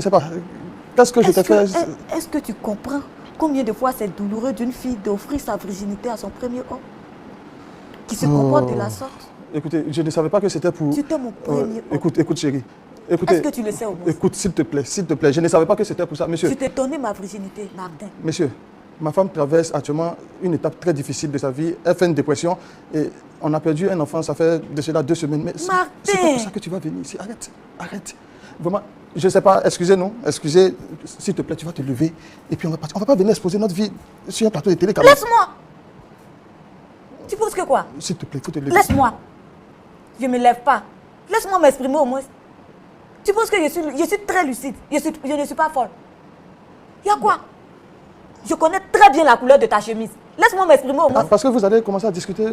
Je sais pas. Qu'est-ce que je t'ai fait? Est-ce que tu comprends combien de fois c'est douloureux d'une fille d'offrir sa virginité à son premier homme qui se comporte de la sorte? Écoutez, je ne savais pas que c'était pour... Tu étais mon premier homme. Écoute chérie. Écoutez, est-ce que tu le sais au moins? Écoute, s'il te plaît, je ne savais pas que c'était pour ça, monsieur. Tu t'es donné ma virginité, Martin. Monsieur, ma femme traverse actuellement une étape très difficile de sa vie. Elle fait une dépression et on a perdu un enfant, ça fait de cela 2 semaines. Mais Martin! C'est pas pour ça que tu vas venir ici. Arrête. Vraiment, je ne sais pas, excusez, s'il te plaît, tu vas te lever et puis on va partir. On ne va pas venir exposer notre vie sur un plateau de télé. Laisse-moi! Tu penses que quoi? S'il te plaît, il faut te lever. Laisse-moi! Je ne me lève pas. Laisse-moi m'exprimer au moins. Tu penses que je suis très lucide. Je ne suis pas folle. Il y a quoi? Je connais très bien la couleur de ta chemise. Laisse-moi m'exprimer au moins. Parce que vous allez commencer à discuter.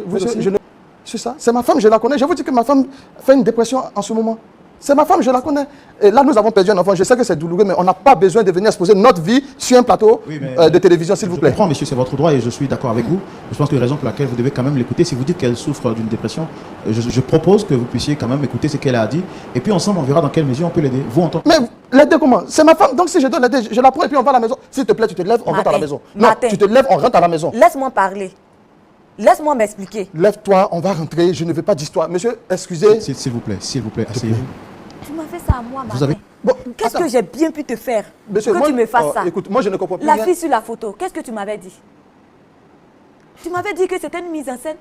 C'est ça. C'est ma femme, je la connais. Je vous dis que ma femme fait une dépression en ce moment. C'est ma femme, je la connais. Et là, nous avons perdu un enfant. Je sais que c'est douloureux, mais on n'a pas besoin de venir exposer notre vie sur un plateau de télévision, s'il vous plaît. Je comprends, monsieur, c'est votre droit et je suis d'accord avec vous. Je pense que la raison pour laquelle vous devez quand même l'écouter, si vous dites qu'elle souffre d'une dépression, je propose que vous puissiez quand même écouter ce qu'elle a dit. Et puis ensemble, on verra dans quelle mesure on peut l'aider. Vous, en tant que... Mais l'aider comment? C'est ma femme, donc si je dois l'aider, je la prends et puis on va à la maison. S'il te plaît, tu te lèves, on rentre à la maison. Non, tu te lèves, on rentre à la maison. Laisse-moi parler. Laisse-moi m'expliquer. Lève-toi, on va rentrer, je ne veux pas d'histoire. Monsieur, excusez. S'il vous plaît, asseyez-vous. Tu m'as fait ça à moi, Martin. Bon, qu'est-ce que j'ai bien pu te faire monsieur, que tu me fasses ça? Écoute, moi je ne comprends plus La rien. fille sur la photo, qu'est-ce que tu m'avais dit? Tu m'avais dit que c'était une mise en scène.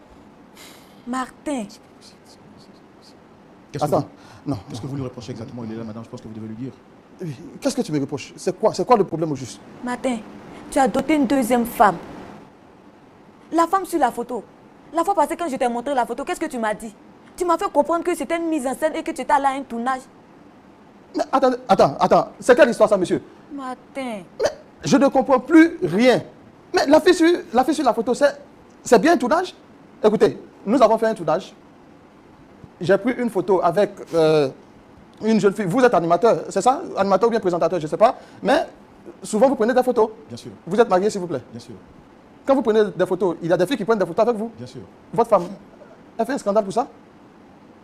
Martin. Non. Qu'est-ce que vous lui reprochez exactement? Il est là, madame, je pense que vous devez lui dire. Qu'est-ce que tu me reproches? C'est quoi le problème au juste? Martin, tu as doté une deuxième femme. La femme sur la photo. La fois passée, quand je t'ai montré la photo, qu'est-ce que tu m'as dit? Tu m'as fait comprendre que c'était une mise en scène et que tu étais allé à un tournage. Mais attends. C'est quelle histoire ça, monsieur? Martin. Mais je ne comprends plus rien. Mais la fille sur la photo, c'est bien un tournage? Écoutez, nous avons fait un tournage. J'ai pris une photo avec une jeune fille. Vous êtes animateur, c'est ça? Animateur ou bien présentateur, je ne sais pas. Mais souvent, vous prenez des photos. Bien sûr. Vous êtes marié, s'il vous plaît? Bien sûr. Quand vous prenez des photos, il y a des filles qui prennent des photos avec vous? Bien sûr. Votre femme, elle fait un scandale pour ça?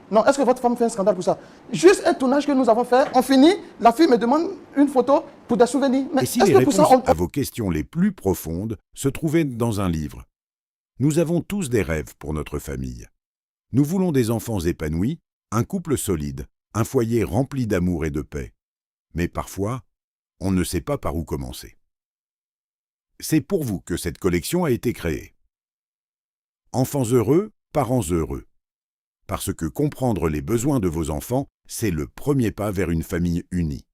Non, est-ce que votre femme fait un scandale pour ça? Juste un tournage que nous avons fait, on finit, la fille me demande une photo pour des souvenirs. Mais et si les réponses à vos questions les plus profondes se trouvaient dans un livre? Nous avons tous des rêves pour notre famille. Nous voulons des enfants épanouis, un couple solide, un foyer rempli d'amour et de paix. Mais parfois, on ne sait pas par où commencer. C'est pour vous que cette collection a été créée. Enfants heureux, parents heureux. Parce que comprendre les besoins de vos enfants, c'est le premier pas vers une famille unie.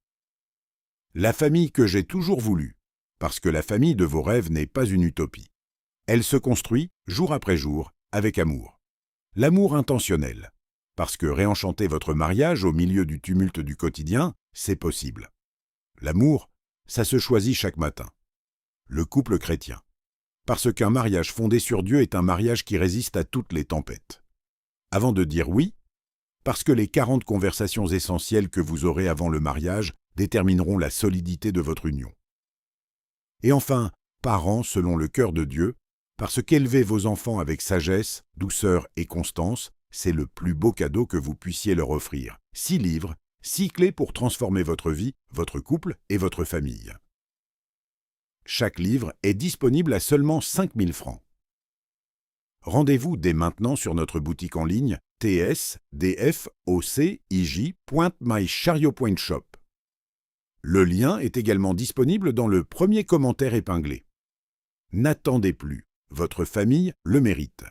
La famille que j'ai toujours voulu, parce que la famille de vos rêves n'est pas une utopie. Elle se construit, jour après jour, avec amour. L'amour intentionnel, parce que réenchanter votre mariage au milieu du tumulte du quotidien, c'est possible. L'amour, ça se choisit chaque matin. Le couple chrétien, parce qu'un mariage fondé sur Dieu est un mariage qui résiste à toutes les tempêtes. Avant de dire oui, parce que les 40 conversations essentielles que vous aurez avant le mariage détermineront la solidité de votre union. Et enfin, parents selon le cœur de Dieu, parce qu'élever vos enfants avec sagesse, douceur et constance, c'est le plus beau cadeau que vous puissiez leur offrir. 6 livres, 6 clés pour transformer votre vie, votre couple et votre famille. Chaque livre est disponible à seulement 5 000 francs. Rendez-vous dès maintenant sur notre boutique en ligne tsdfocij.mychariot.shop. Le lien est également disponible dans le premier commentaire épinglé. N'attendez plus, votre famille le mérite.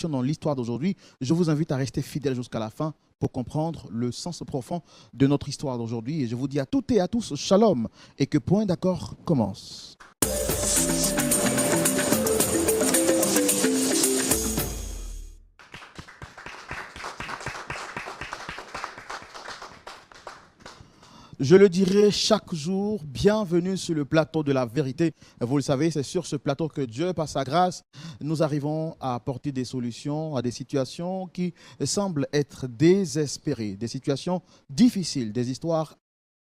Dans l'histoire d'aujourd'hui, je vous invite à rester fidèle jusqu'à la fin pour comprendre le sens profond de notre histoire d'aujourd'hui. Et je vous dis à toutes et à tous, shalom, et que Point d'accord commence. Je le dirai chaque jour, bienvenue sur le plateau de la vérité. Vous le savez, c'est sur ce plateau que Dieu, par sa grâce, nous arrivons à apporter des solutions à des situations qui semblent être désespérées, des situations difficiles, des histoires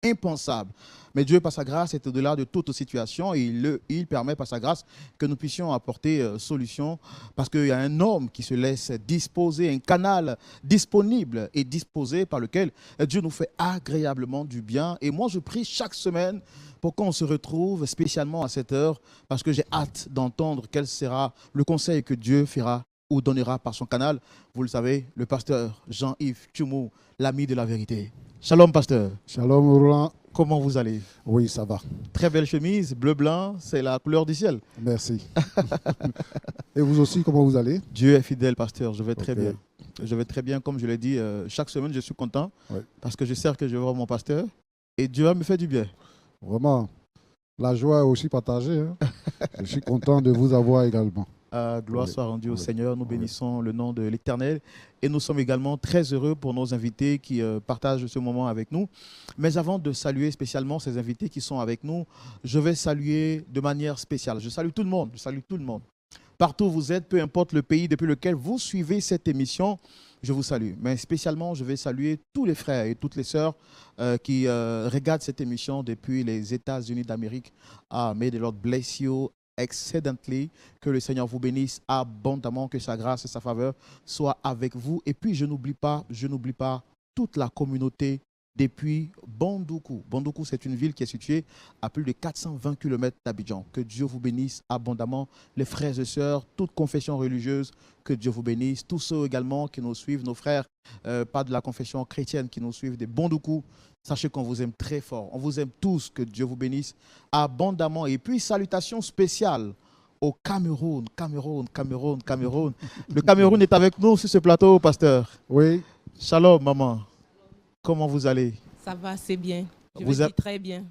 impensable. Mais Dieu, par sa grâce, est au-delà de toute situation et il permet, par sa grâce, que nous puissions apporter solution parce qu'il y a un homme qui se laisse disposer, un canal disponible et disposé par lequel Dieu nous fait agréablement du bien. Et moi, je prie chaque semaine pour qu'on se retrouve spécialement à cette heure parce que j'ai hâte d'entendre quel sera le conseil que Dieu fera ou donnera par son canal. Vous le savez, le pasteur Jean-Yves Tchoumou, l'ami de la vérité. Shalom, pasteur. Shalom, Roland. Comment vous allez? Oui, ça va. Très belle chemise, bleu-blanc, c'est la couleur du ciel. Merci. Et vous aussi, comment vous allez? Dieu est fidèle, pasteur, je vais très Ok. bien. Je vais très bien, comme je l'ai dit, chaque semaine je suis content Ouais. parce que je sais que je vais voir mon pasteur et Dieu me fait du bien. Vraiment, la joie est aussi partagée. Hein. Je suis content de vous avoir également. Gloire Oui. soit rendue au Oui. Seigneur, nous Oui. bénissons le nom de l'Éternel et nous sommes également très heureux pour nos invités qui partagent ce moment avec nous. Mais avant de saluer spécialement ces invités qui sont avec nous, je vais saluer de manière spéciale. Je salue tout le monde, je salue tout le monde. Partout où vous êtes, peu importe le pays depuis lequel vous suivez cette émission, je vous salue. Mais spécialement, je vais saluer tous les frères et toutes les sœurs qui regardent cette émission depuis les États-Unis d'Amérique. Ah, may the Lord bless you exceedingly, que le Seigneur vous bénisse abondamment, que sa grâce et sa faveur soient avec vous. Et puis, je n'oublie pas toute la communauté depuis Bandoukou. Bandoukou, c'est une ville qui est située à plus de 420 km d'Abidjan. Que Dieu vous bénisse abondamment, les frères et sœurs, toute confession religieuse, que Dieu vous bénisse. Tous ceux également qui nous suivent, nos frères, pas de la confession chrétienne, qui nous suivent des Bandoukou. Sachez qu'on vous aime très fort. On vous aime tous. Que Dieu vous bénisse abondamment. Et puis, salutations spéciales au Cameroun. Le Cameroun est avec nous sur ce plateau, pasteur. Oui, Shalom, maman. Comment vous allez? Ça va, c'est bien. Je Vous vous a- dis très bien.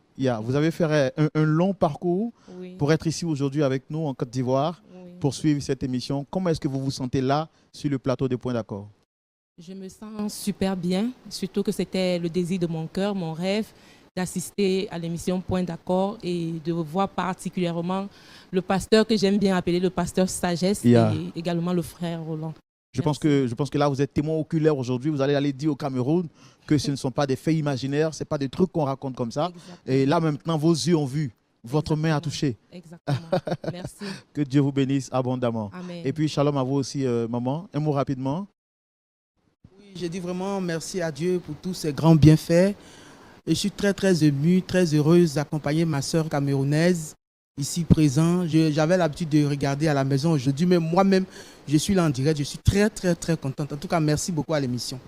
Vous avez fait un long parcours Oui. pour être ici aujourd'hui avec nous en Côte d'Ivoire, Oui. pour suivre cette émission. Comment est-ce que vous vous sentez là, sur le plateau des Points d'Accord? Je me sens super bien, surtout que c'était le désir de mon cœur, mon rêve, d'assister à l'émission Point d'Accord et de voir particulièrement le pasteur que j'aime bien appeler le pasteur Sagesse Yeah. et également le frère Roland. Je pense que là, vous êtes témoin oculaire aujourd'hui. Vous allez aller dire au Cameroun que ce ne sont pas des faits imaginaires, ce n'est pas des trucs qu'on raconte comme ça. Exactement. Et là, maintenant, vos yeux ont vu, votre main a Exactement. touché. Exactement. Merci. Que Dieu vous bénisse abondamment. Amen. Et puis, shalom à vous aussi, maman. Un mot rapidement. Oui, je dis vraiment merci à Dieu pour tous ces grands bienfaits. Et je suis très, très émue, très heureuse d'accompagner ma sœur camerounaise ici présente. J'avais l'habitude de regarder à la maison aujourd'hui, mais moi-même, je suis là en direct. Je suis très, très, très contente. En tout cas, merci beaucoup à l'émission.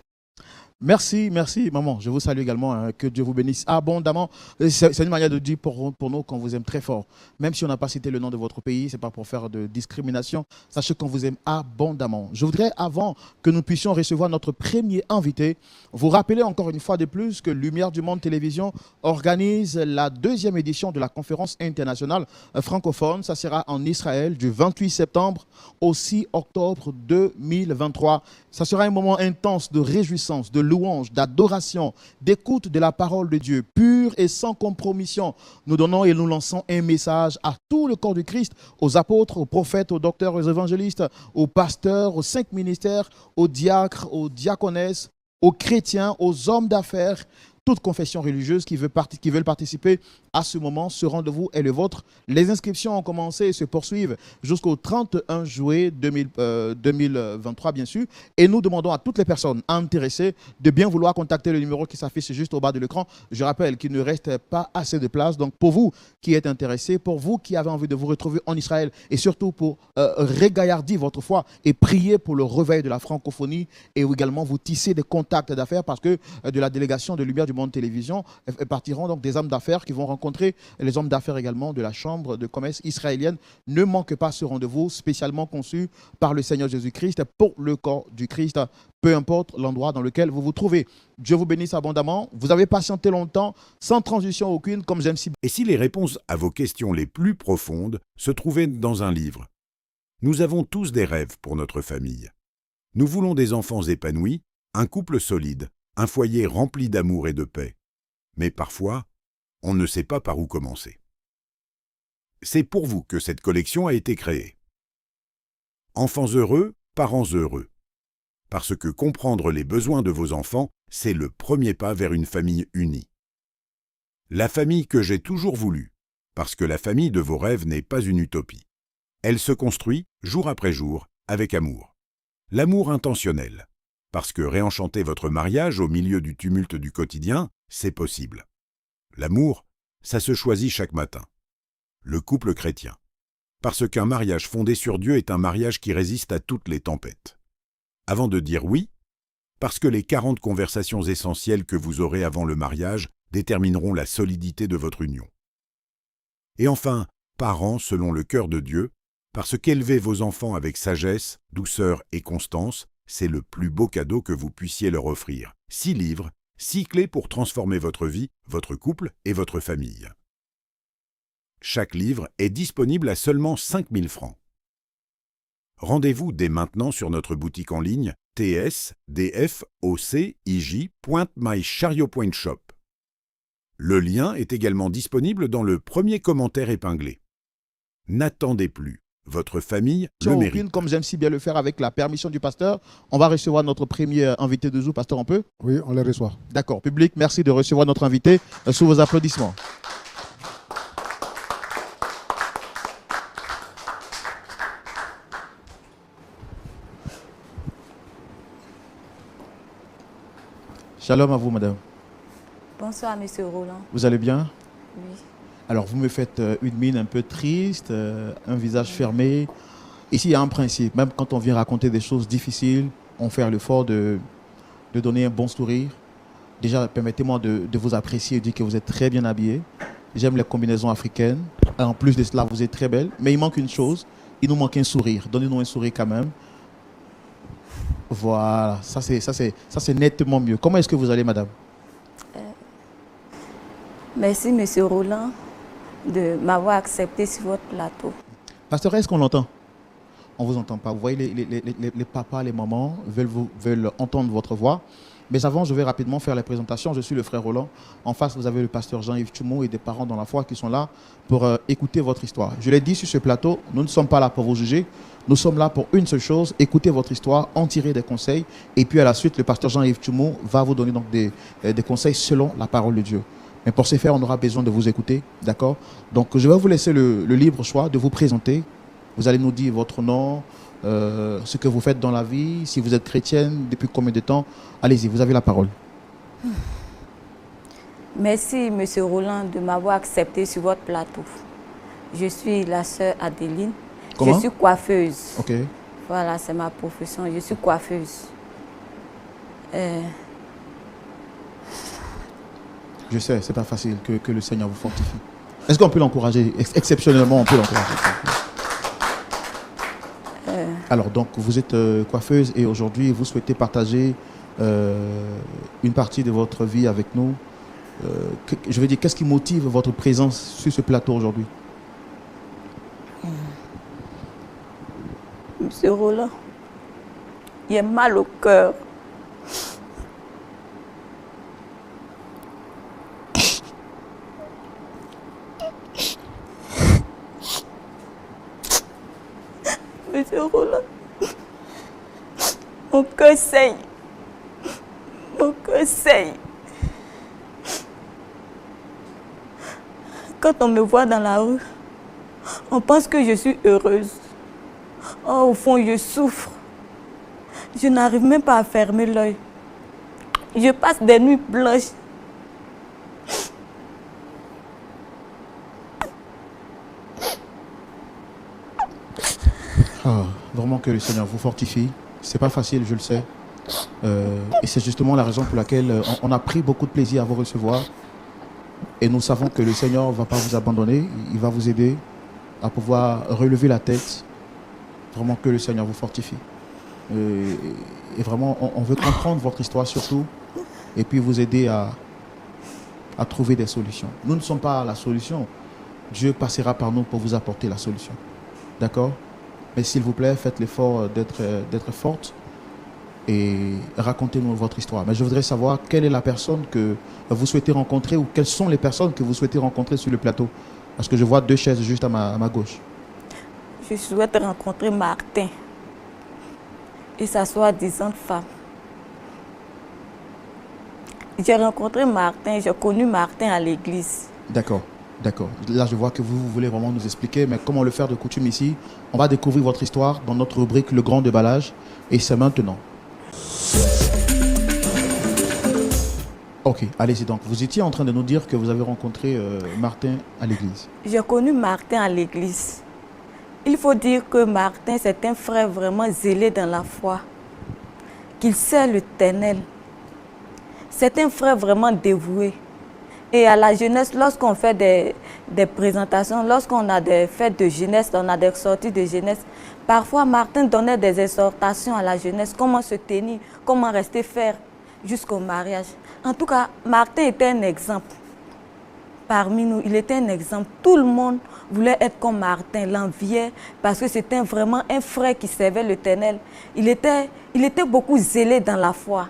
Merci, maman. Je vous salue également. Hein. Que Dieu vous bénisse abondamment. C'est une manière de dire pour nous qu'on vous aime très fort. Même si on n'a pas cité le nom de votre pays, ce n'est pas pour faire de discrimination. Sachez qu'on vous aime abondamment. Je voudrais, avant que nous puissions recevoir notre premier invité, vous rappeler encore une fois de plus que Lumière du Monde Télévision organise la 2e édition de la conférence internationale francophone. Ça sera en Israël du 28 septembre au 6 octobre 2023. Ça sera un moment intense de réjouissance, de louange, d'adoration, d'écoute de la parole de Dieu, pure et sans compromission. Nous donnons et nous lançons un message à tout le corps du Christ, aux apôtres, aux prophètes, aux docteurs, aux évangélistes, aux pasteurs, aux 5 ministères, aux diacres, aux diaconesses, aux chrétiens, aux hommes d'affaires, toute confession religieuse qui veulent participer à ce moment. Ce rendez-vous est le vôtre. Les inscriptions ont commencé et se poursuivent jusqu'au 31 juillet 2023, bien sûr. Et nous demandons à toutes les personnes intéressées de bien vouloir contacter le numéro qui s'affiche juste au bas de l'écran. Je rappelle qu'il ne reste pas assez de place. Donc, pour vous qui êtes intéressés, pour vous qui avez envie de vous retrouver en Israël et surtout pour régaillardir votre foi et prier pour le réveil de la francophonie et également vous tisser des contacts d'affaires parce que de la délégation de Lumière du Monde Télévision partiront donc des hommes d'affaires qui vont rencontrer les hommes d'affaires également de la Chambre de commerce israélienne. Ne manquez pas ce rendez-vous spécialement conçu par le Seigneur Jésus-Christ pour le corps du Christ, peu importe l'endroit dans lequel vous vous trouvez. Dieu vous bénisse abondamment. Vous avez patienté longtemps, sans transition aucune, comme j'aime si bien. Et si les réponses à vos questions les plus profondes se trouvaient dans un livre? Nous avons tous des rêves pour notre famille. Nous voulons des enfants épanouis, un couple solide, un foyer rempli d'amour et de paix. Mais parfois, on ne sait pas par où commencer. C'est pour vous que cette collection a été créée. Enfants heureux, parents heureux. Parce que comprendre les besoins de vos enfants, c'est le premier pas vers une famille unie. La famille que j'ai toujours voulu, parce que la famille de vos rêves n'est pas une utopie. Elle se construit, jour après jour, avec amour. L'amour intentionnel, parce que réenchanter votre mariage au milieu du tumulte du quotidien, c'est possible. L'amour, ça se choisit chaque matin. Le couple chrétien, parce qu'un mariage fondé sur Dieu est un mariage qui résiste à toutes les tempêtes. Avant de dire oui, parce que les 40 conversations essentielles que vous aurez avant le mariage détermineront la solidité de votre union. Et enfin, parents selon le cœur de Dieu, parce qu'élever vos enfants avec sagesse, douceur et constance, c'est le plus beau cadeau que vous puissiez leur offrir. 6 livres, 6 clés pour transformer votre vie, votre couple et votre famille. Chaque livre est disponible à seulement 5 000 francs. Rendez-vous dès maintenant sur notre boutique en ligne tsdfocij.mychariot.shop. Le lien est également disponible dans le premier commentaire épinglé. N'attendez plus, votre famille le mérite. Comme j'aime si bien le faire avec la permission du pasteur, on va recevoir notre premier invité de jour. Pasteur, on peut? Oui, on les reçoit. D'accord. Public, merci de recevoir notre invité sous vos applaudissements. Shalom à vous, madame. Bonsoir, monsieur Roland. Vous allez bien? Oui. Alors, vous me faites une mine un peu triste, un visage fermé. Ici, il y a un principe. Même quand on vient raconter des choses difficiles, on fait l'effort de donner un bon sourire. Déjà, permettez-moi de vous apprécier et dire que vous êtes très bien habillée. J'aime les combinaisons africaines. En plus de cela, vous êtes très belle. Mais il manque une chose. Il nous manque un sourire. Donnez-nous un sourire quand même. Voilà, ça c'est nettement mieux. Comment est-ce que vous allez, madame? Merci, monsieur Roland, de m'avoir accepté sur votre plateau. Pasteur, est-ce qu'on l'entend? On ne vous entend pas. Vous voyez, les papas, les mamans veulent entendre votre voix. Mais avant, je vais rapidement faire les présentations. Je suis le frère Roland. En face, vous avez le pasteur Jean-Yves Tchoumou et des parents dans la foi qui sont là pour écouter votre histoire. Je l'ai dit sur ce plateau, nous ne sommes pas là pour vous juger. Nous sommes là pour une seule chose, écouter votre histoire, en tirer des conseils. Et puis à la suite, le pasteur Jean-Yves Tchoumou va vous donner donc des conseils selon la parole de Dieu. Mais pour ce faire, on aura besoin de vous écouter. D'accord? Donc je vais vous laisser le libre choix de vous présenter. Vous allez nous dire votre nom, ce que vous faites dans la vie, si vous êtes chrétienne, depuis combien de temps. Allez-y, vous avez la parole. Merci, monsieur Roland, de m'avoir accepté sur votre plateau. Je suis la sœur Adéline. Comment? Je suis coiffeuse. Ok. Voilà, c'est ma profession. Je suis coiffeuse. Je sais, c'est pas facile que le Seigneur vous fortifie. Est-ce qu'on peut l'encourager? Exceptionnellement, on peut l'encourager. Alors, donc, vous êtes coiffeuse et aujourd'hui, vous souhaitez partager une partie de votre vie avec nous. Je veux dire, qu'est-ce qui motive votre présence sur ce plateau aujourd'hui? Monsieur Roland, il a mal au cœur. Monsieur Roland, mon cœur saigne. Mon cœur saigne. Quand on me voit dans la rue, on pense que je suis heureuse. Oh, au fond, je souffre. Je n'arrive même pas à fermer l'œil. Je passe des nuits blanches. Vraiment que le Seigneur vous fortifie. C'est pas facile, je le sais. Et c'est justement la raison pour laquelle on a pris beaucoup de plaisir à vous recevoir. Et nous savons que le Seigneur ne va pas vous abandonner. Il va vous aider à pouvoir relever la tête. Vraiment que le Seigneur vous fortifie. Et vraiment, on veut comprendre votre histoire surtout. Et puis vous aider à trouver des solutions. Nous ne sommes pas la solution. Dieu passera par nous pour vous apporter la solution. D'accord? Mais s'il vous plaît, faites l'effort d'être forte et racontez-nous votre histoire. Mais je voudrais savoir quelle est la personne que vous souhaitez rencontrer ou quelles sont les personnes que vous souhaitez rencontrer sur le plateau. Parce que je vois 2 chaises juste à ma gauche. Je souhaite rencontrer Martin et sa soi-disant femme. J'ai rencontré Martin, j'ai connu Martin à l'église. D'accord, d'accord. Là, je vois que vous voulez vraiment nous expliquer, mais comment le faire de coutume ici? On va découvrir votre histoire dans notre rubrique Le Grand Déballage, et c'est maintenant. Ok, allez-y donc. Vous étiez en train de nous dire que vous avez rencontré Martin à l'église. J'ai connu Martin à l'église. Il faut dire que Martin, c'est un frère vraiment zélé dans la foi, qu'il sait l'Éternel. C'est un frère vraiment dévoué. Et à la jeunesse, lorsqu'on fait des présentations, lorsqu'on a des fêtes de jeunesse, on a des sorties de jeunesse, parfois Martin donnait des exhortations à la jeunesse, comment se tenir, comment rester ferme jusqu'au mariage. En tout cas, Martin était un exemple. Parmi nous, il était un exemple. Tout le monde voulait être comme Martin, l'enviait, parce que c'était vraiment un frère qui servait l'Éternel. Il était beaucoup zélé dans la foi.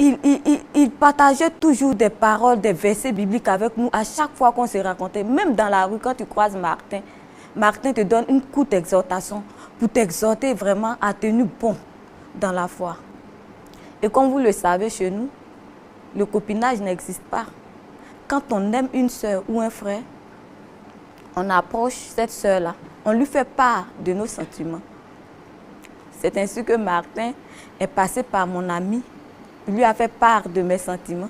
Il partageait toujours des paroles, des versets bibliques avec nous à chaque fois qu'on se racontait. Même dans la rue, quand tu croises Martin, Martin te donne une courte exhortation pour t'exhorter vraiment à tenir bon dans la foi. Et comme vous le savez chez nous, le copinage n'existe pas. Quand on aime une sœur ou un frère, on approche cette sœur-là, on lui fait part de nos sentiments. C'est ainsi que Martin est passé par mon ami, il lui a fait part de mes sentiments.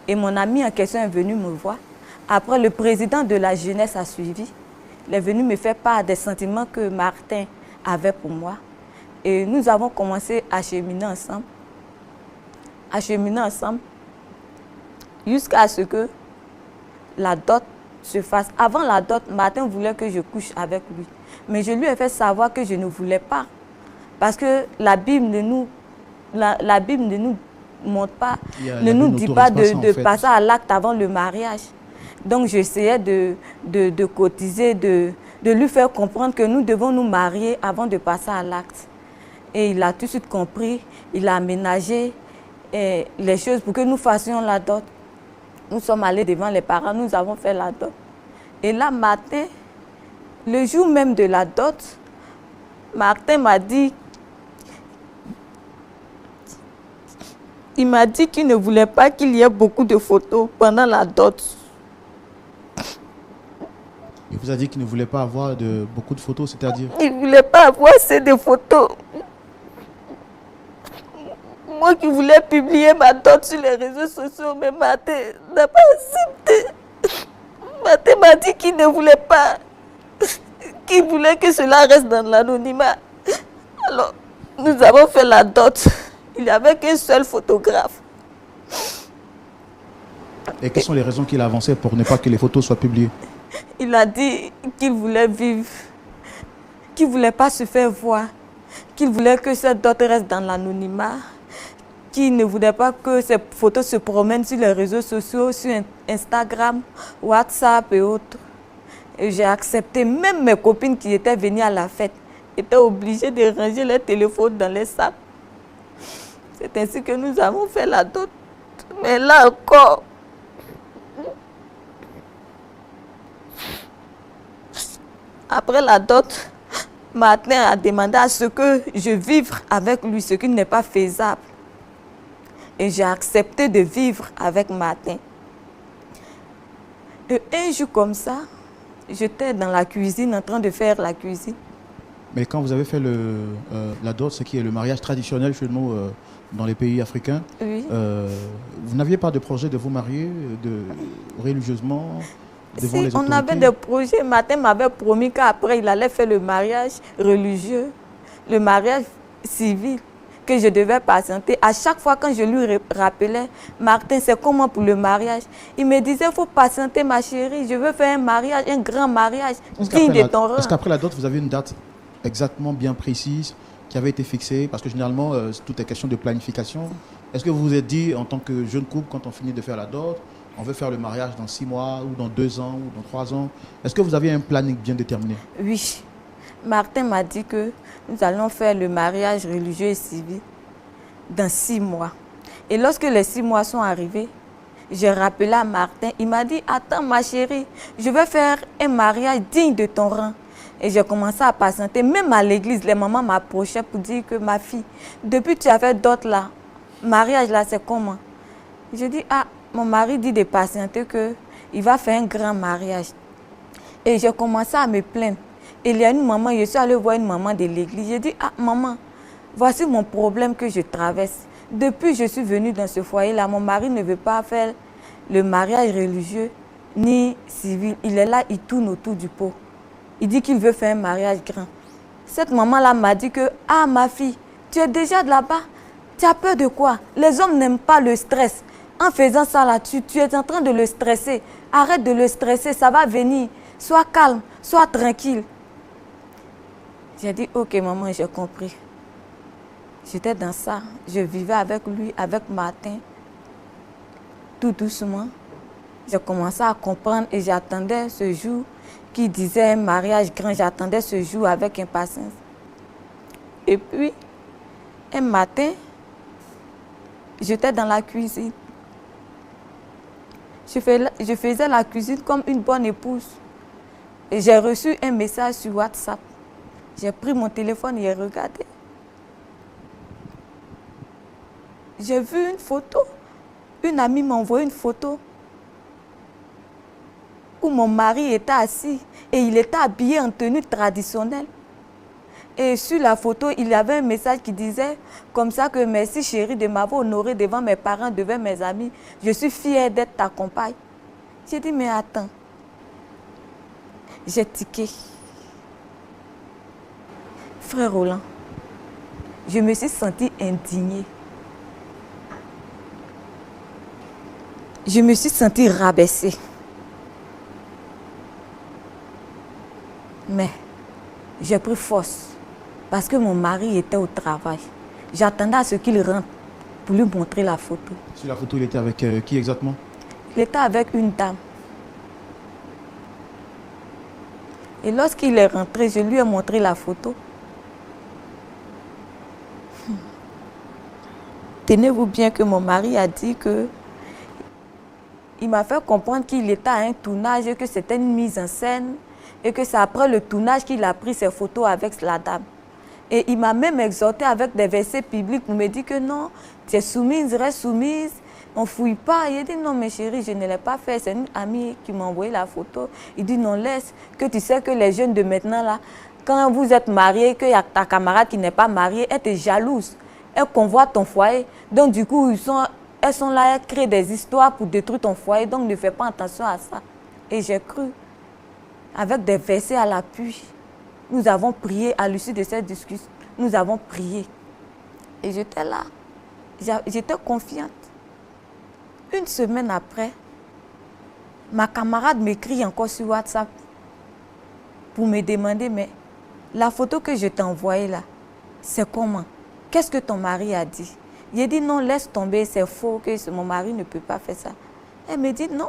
Et mon ami en question est venu me voir. Après, le président de la jeunesse a suivi. Il est venu me faire part des sentiments que Martin avait pour moi. Et nous avons commencé à cheminer ensemble. Jusqu'à ce que la dot se fasse. Avant la dot, Martin voulait que je couche avec lui. Mais je lui ai fait savoir que je ne voulais pas. Parce que la Bible ne nous montre pas, ne nous dit pas de passer à l'acte avant le mariage. Donc j'essayais de cotiser, de lui faire comprendre que nous devons nous marier avant de passer à l'acte. Et il a tout de suite compris, il a aménagé les choses pour que nous fassions la dot. Nous sommes allés devant les parents, nous avons fait la dot. Et là, Martin, le jour même de la dot, Martin m'a dit, qu'il ne voulait pas qu'il y ait beaucoup de photos pendant la dot. Il vous a dit qu'il ne voulait pas avoir beaucoup de photos, c'est-à-dire? Il ne voulait pas avoir assez de photos. Moi qui voulais publier ma dot sur les réseaux sociaux, mais Martin n'a pas accepté. Martin m'a dit qu'il ne voulait pas, qu'il voulait que cela reste dans l'anonymat. Alors, nous avons fait la dot. Il n'y avait qu'un seul photographe. Et quelles sont les raisons qu'il a avancées pour ne pas que les photos soient publiées? Il a dit qu'il voulait vivre, qu'il ne voulait pas se faire voir, qu'il voulait que cette dot reste dans l'anonymat, qu'il ne voulait pas que ces photos se promènent sur les réseaux sociaux, sur Instagram, WhatsApp et autres. Et j'ai accepté. Même mes copines qui étaient venues à la fête étaient obligées de ranger les téléphones dans les sacs. C'est ainsi que nous avons fait la dot. Mais là encore, après la dot, Martin a demandé à ce que je vive avec lui, ce qui n'est pas faisable. Et j'ai accepté de vivre avec Martin. Et un jour comme ça, j'étais dans la cuisine, en train de faire la cuisine. Mais quand vous avez fait la dot, ce qui est le mariage traditionnel chez nous dans les pays africains, Oui. Vous n'aviez pas de projet de vous marier religieusement devant les autorités? On avait des projets. Martin m'avait promis qu'après, il allait faire le mariage religieux, le mariage civil, que je devais patienter. À chaque fois, quand je lui rappelais, Martin, c'est comment pour le mariage? Il me disait, il faut patienter, ma chérie. Je veux faire un mariage, un grand mariage, digne de ton rang. Est-ce qu'après la dot, vous avez une date exactement bien précise qui avait été fixée? Parce que généralement, tout est question de planification. Est-ce que vous vous êtes dit, en tant que jeune couple, quand on finit de faire la dot, on veut faire le mariage dans 6 mois, ou dans 2 ans, ou dans 3 ans? Est-ce que vous aviez un planning bien déterminé? Oui. Martin m'a dit que nous allons faire le mariage religieux et civil dans 6 mois. Et lorsque les 6 mois sont arrivés, j'ai rappelé à Martin. Il m'a dit, attends ma chérie, je vais faire un mariage digne de ton rang. Et j'ai commencé à patienter. Même à l'église, les mamans m'approchaient pour dire que ma fille, depuis que tu as fait d'autres là, mariage là, c'est comment? Je dis, ah, mon mari dit de patienter qu'il va faire un grand mariage. Et j'ai commencé à me plaindre. Il y a une maman, je suis allée voir une maman de l'église. J'ai dit, ah maman, voici mon problème que je traverse. Depuis que je suis venue dans ce foyer-là, mon mari ne veut pas faire le mariage religieux ni civil. Il est là, il tourne autour du pot. Il dit qu'il veut faire un mariage grand. Cette maman-là m'a dit que, ah ma fille, tu es déjà là-bas. Tu as peur de quoi? Les hommes n'aiment pas le stress. En faisant ça là, tu es en train de le stresser. Arrête de le stresser, ça va venir. Sois calme, sois tranquille. J'ai dit, ok maman, j'ai compris. J'étais dans ça. Je vivais avec lui, avec Martin. Tout doucement. J'ai commencé à comprendre et j'attendais ce jour qui disait un mariage grand. J'attendais ce jour avec impatience. Et puis, un matin, j'étais dans la cuisine. Je faisais la cuisine comme une bonne épouse. Et j'ai reçu un message sur WhatsApp. J'ai pris mon téléphone et j'ai regardé. J'ai vu une photo. Une amie m'a envoyé une photo où mon mari était assis et il était habillé en tenue traditionnelle. Et sur la photo, il y avait un message qui disait comme ça que merci chérie de m'avoir honoré devant mes parents, devant mes amis. Je suis fière d'être ta compagne. J'ai dit mais attends. J'ai tiqué. Frère Roland, je me suis sentie indignée. Je me suis sentie rabaissée. Mais j'ai pris force parce que mon mari était au travail. J'attendais à ce qu'il rentre pour lui montrer la photo. Sur la photo, il était avec qui exactement? Il était avec une dame. Et lorsqu'il est rentré, je lui ai montré la photo. Tenez-vous bien que mon mari a dit que il m'a fait comprendre qu'il était à un tournage et que c'était une mise en scène et que c'est après le tournage qu'il a pris ses photos avec la dame. Et il m'a même exhorté avec des versets bibliques pour me dire que non, tu es soumise, reste soumise, on ne fouille pas. Il a dit non, mes chéris, je ne l'ai pas fait. C'est une amie qui m'a envoyé la photo. Il dit non, laisse, que tu sais que les jeunes de maintenant, là, quand vous êtes mariés, qu'il y a ta camarade qui n'est pas mariée, elle est jalouse. Elle convoite ton foyer. Donc du coup, elles sont là, elles créent des histoires pour détruire ton foyer. Donc ne fais pas attention à ça. Et j'ai cru. Avec des versets à l'appui, nous avons prié à l'issue de cette discussion. Nous avons prié. Et j'étais là. J'étais confiante. Une semaine après, ma camarade m'écrit encore sur WhatsApp pour me demander, mais la photo que je t'ai envoyée là, c'est comment? Qu'est-ce que ton mari a dit? J'ai dit non, laisse tomber, c'est faux, que mon mari ne peut pas faire ça. Elle me dit non.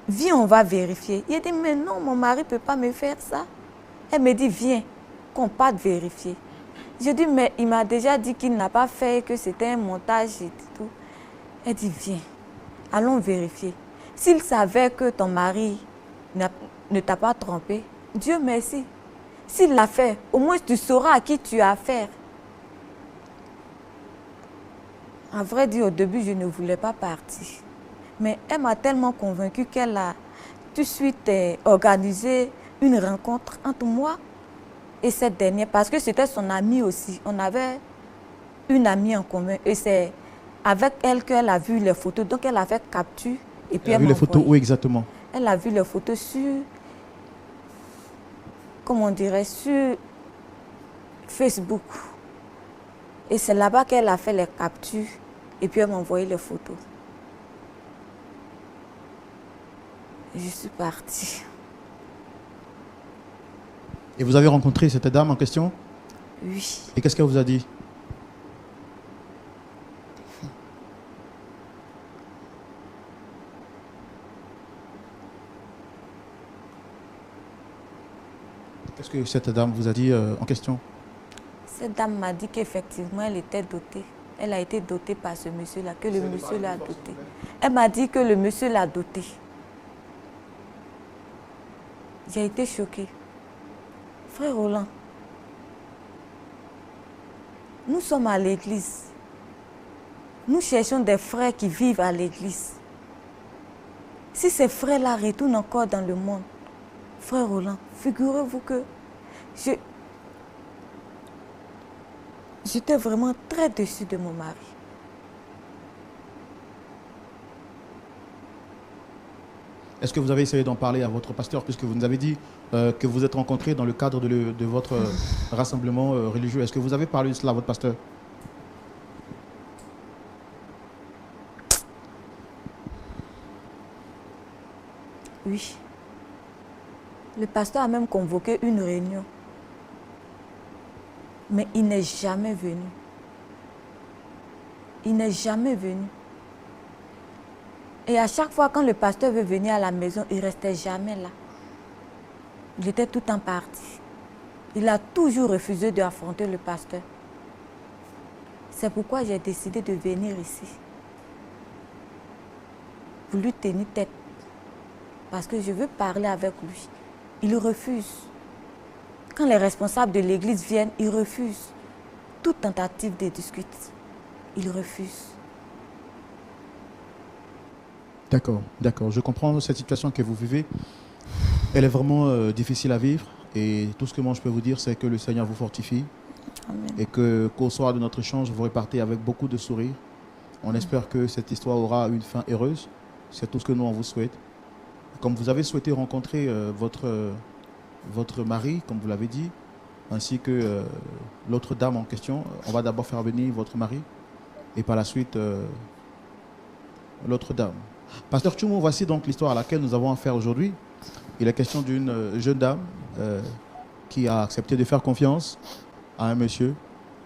Viens, on va vérifier. Il a dit, mais non, mon mari ne peut pas me faire ça. Elle me dit, viens, qu'on parte vérifier. Je dis, mais il m'a déjà dit qu'il n'a pas fait, que c'était un montage et tout. Elle dit, viens, allons vérifier. S'il savait que ton mari ne t'a pas trompé, Dieu merci. S'il l'a fait, au moins tu sauras à qui tu as affaire. À vrai dire, au début, je ne voulais pas partir. Mais elle m'a tellement convaincue qu'elle a tout de suite organisé une rencontre entre moi et cette dernière. Parce que c'était son amie aussi. On avait une amie en commun. Et c'est avec elle qu'elle a vu les photos. Donc elle a fait capture. Et puis elle a vu les photos où exactement? Elle a vu les photos sur, comment on dirait, sur Facebook. Et c'est là-bas qu'elle a fait les captures. Et puis elle m'a envoyé les photos. Je suis partie. Et vous avez rencontré cette dame en question? Oui. Et qu'est-ce qu'elle vous a dit? Qu'est-ce que cette dame vous a dit en question? Cette dame m'a dit qu'effectivement, elle était dotée. Elle a été dotée par ce monsieur-là, que le monsieur l'a dotée. Elle m'a dit que le monsieur l'a dotée. J'ai été choquée. Frère Roland, nous sommes à l'église. Nous cherchons des frères qui vivent à l'église. Si ces frères-là retournent encore dans le monde, frère Roland, figurez-vous que j'étais vraiment très déçue de mon mari. Est-ce que vous avez essayé d'en parler à votre pasteur, puisque vous nous avez dit que vous êtes rencontrés dans le cadre de votre rassemblement religieux? Est-ce que vous avez parlé de cela à votre pasteur? Oui. Le pasteur a même convoqué une réunion. Mais il n'est jamais venu. Il n'est jamais venu. Et à chaque fois, quand le pasteur veut venir à la maison, il ne restait jamais là. Il était tout en parti. Il a toujours refusé d'affronter le pasteur. C'est pourquoi j'ai décidé de venir ici. Pour lui tenir tête. Parce que je veux parler avec lui. Il refuse. Quand les responsables de l'église viennent, il refuse. Toute tentative de discuter, il refuse. D'accord, d'accord. Je comprends cette situation que vous vivez. Elle est vraiment difficile à vivre. Et tout ce que moi je peux vous dire, c'est que le Seigneur vous fortifie. Amen. Et qu'au soir de notre échange, vous repartez avec beaucoup de sourires. On espère que cette histoire aura une fin heureuse. C'est tout ce que nous on vous souhaite. Comme vous avez souhaité rencontrer votre mari, comme vous l'avez dit, ainsi que l'autre dame en question, on va d'abord faire venir votre mari et par la suite l'autre dame. Pasteur Tchoumo, voici donc l'histoire à laquelle nous avons affaire aujourd'hui. Il est question d'une jeune dame qui a accepté de faire confiance à un monsieur,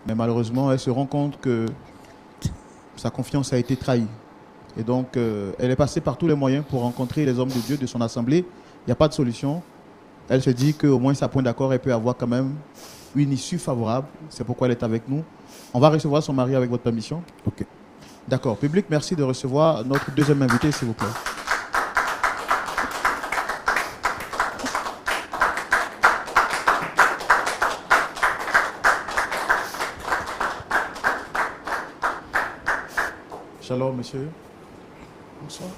mais malheureusement, elle se rend compte que sa confiance a été trahie. Et donc, elle est passée par tous les moyens pour rencontrer les hommes de Dieu de son assemblée. Il n'y a pas de solution. Elle se dit qu'au moins, sa point d'accord, elle peut avoir quand même une issue favorable. C'est pourquoi elle est avec nous. On va recevoir son mari avec votre permission. Ok. D'accord. Public, merci de recevoir notre deuxième invité, s'il vous plaît. Shalom, monsieur. Bonsoir.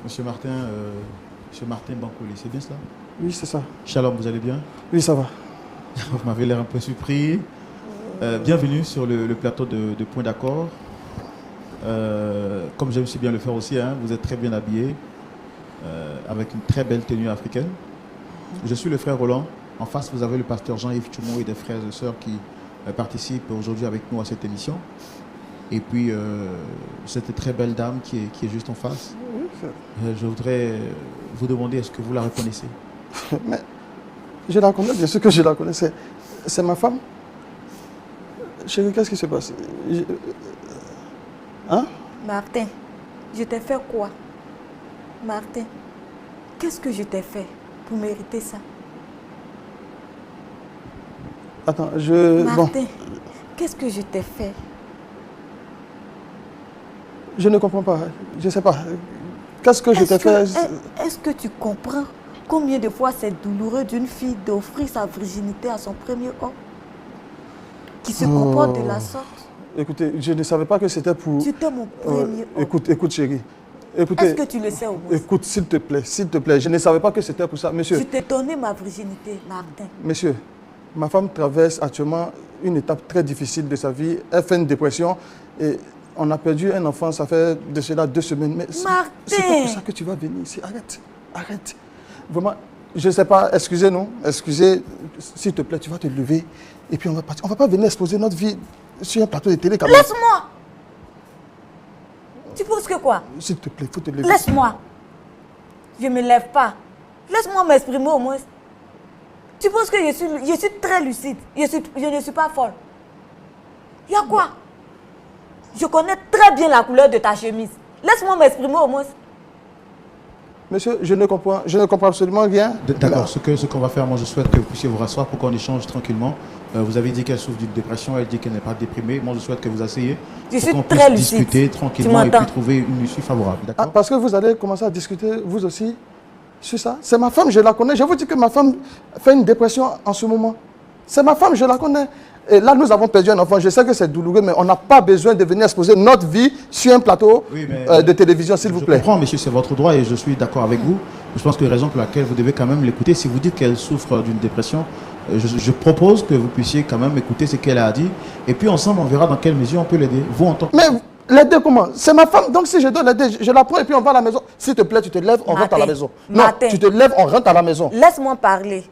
Monsieur Martin Bankoli, c'est bien cela? Oui, c'est ça. Shalom, vous allez bien? Oui, ça va. Vous m'avez l'air un peu surpris. Bienvenue sur le plateau de Point d'accord. Comme j'aime si bien le faire aussi, hein, vous êtes très bien habillé, avec une très belle tenue africaine. Je suis le frère Roland. En face, vous avez le pasteur Jean-Yves Tchoumo et des frères et sœurs qui participent aujourd'hui avec nous à cette émission. Et puis, cette très belle dame qui est juste en face. Je voudrais vous demander, est-ce que vous la reconnaissez? Mais je la connais, bien sûr que je la connais. C'est ma femme. Chérie, qu'est-ce qui se passe? Hein? Martin, je t'ai fait quoi? Martin, qu'est-ce que je t'ai fait pour mériter ça? Attends, Martin, qu'est-ce que je t'ai fait? Je ne comprends pas. Je ne sais pas. Qu'est-ce que je t'ai fait? Est-ce que tu comprends combien de fois c'est douloureux d'une fille d'offrir sa virginité à son premier homme qui se comporte de la sorte? Écoutez, je ne savais pas que c'était pour... C'était mon premier homme. Écoute, chérie. Écoutez, est-ce que tu le sais au moins? Écoute, s'il te plaît, je ne savais pas que c'était pour ça. Monsieur, Je t'ai donné ma virginité, Martin. monsieur, ma femme traverse actuellement une étape très difficile de sa vie. Elle fait une dépression et on a perdu un enfant, ça fait de cela 2 semaines. Mais c'est pas pour ça que tu vas venir ici. Arrête. Vraiment, je ne sais pas, excusez, s'il te plaît, tu vas te lever et puis on va partir. On ne va pas venir exposer notre vie sur un plateau de télé comme ça. Laisse-moi! Tu penses que quoi? S'il te plaît, il faut te lever. Laisse-moi! Je ne me lève pas. Laisse-moi m'exprimer au moins. Tu penses que je suis très lucide. Je ne suis pas folle. Il y a quoi? Je connais très bien la couleur de ta chemise. Laisse-moi m'exprimer au moins. Monsieur, je ne comprends absolument rien. D'accord, ce qu'on va faire, moi je souhaite que vous puissiez vous rasseoir pour qu'on échange tranquillement. Vous avez dit qu'elle souffre d'une dépression, elle dit qu'elle n'est pas déprimée. Moi je souhaite que vous asseyez pour qu'on puisse discuter tranquillement et puis trouver une issue favorable. D'accord? Parce que vous allez commencer à discuter, vous aussi, sur ça. C'est ma femme, je la connais. Je vous dis que ma femme fait une dépression en ce moment. C'est ma femme, je la connais. Et là, nous avons perdu un enfant. Je sais que c'est douloureux, mais on n'a pas besoin de venir exposer notre vie sur un plateau de télévision, s'il vous plaît. Je comprends, monsieur, c'est votre droit et je suis d'accord avec vous. Je pense que la raison pour laquelle vous devez quand même l'écouter, si vous dites qu'elle souffre d'une dépression, je propose que vous puissiez quand même écouter ce qu'elle a dit. Et puis ensemble, on verra dans quelle mesure on peut l'aider. Vous, en tant que... Mais l'aider comment? C'est ma femme. Donc si je dois l'aider, je la prends et puis on va à la maison. S'il te plaît, tu te lèves, on rentre à la maison. Non, tu te lèves, on rentre à la maison. Laisse-moi parler.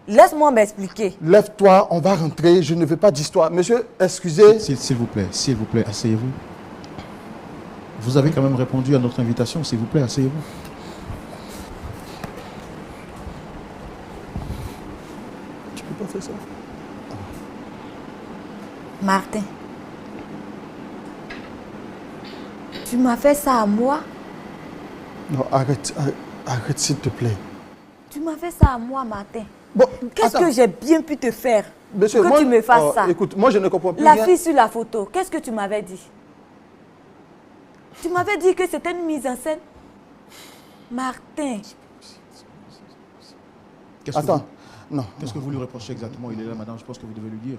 Laisse-moi m'expliquer. Lève-toi, on va rentrer. Je ne veux pas d'histoire. Monsieur, excusez. S'il vous plaît, asseyez-vous. Vous avez quand même répondu à notre invitation. S'il vous plaît, asseyez-vous. Tu peux pas faire ça. Martin, tu m'as fait ça à moi? Non, arrête, s'il te plaît. Tu m'as fait ça à moi, Martin. Bon, qu'est-ce que j'ai bien pu te faire monsieur, pour que tu me fasses ça? Écoute, moi je ne comprends plus La rien. fille sur la photo, qu'est-ce que tu m'avais dit? Tu m'avais dit que c'était une mise en scène. Martin. Non. Qu'est-ce que vous lui reprochez exactement? Il est là, madame, je pense que vous devez lui dire.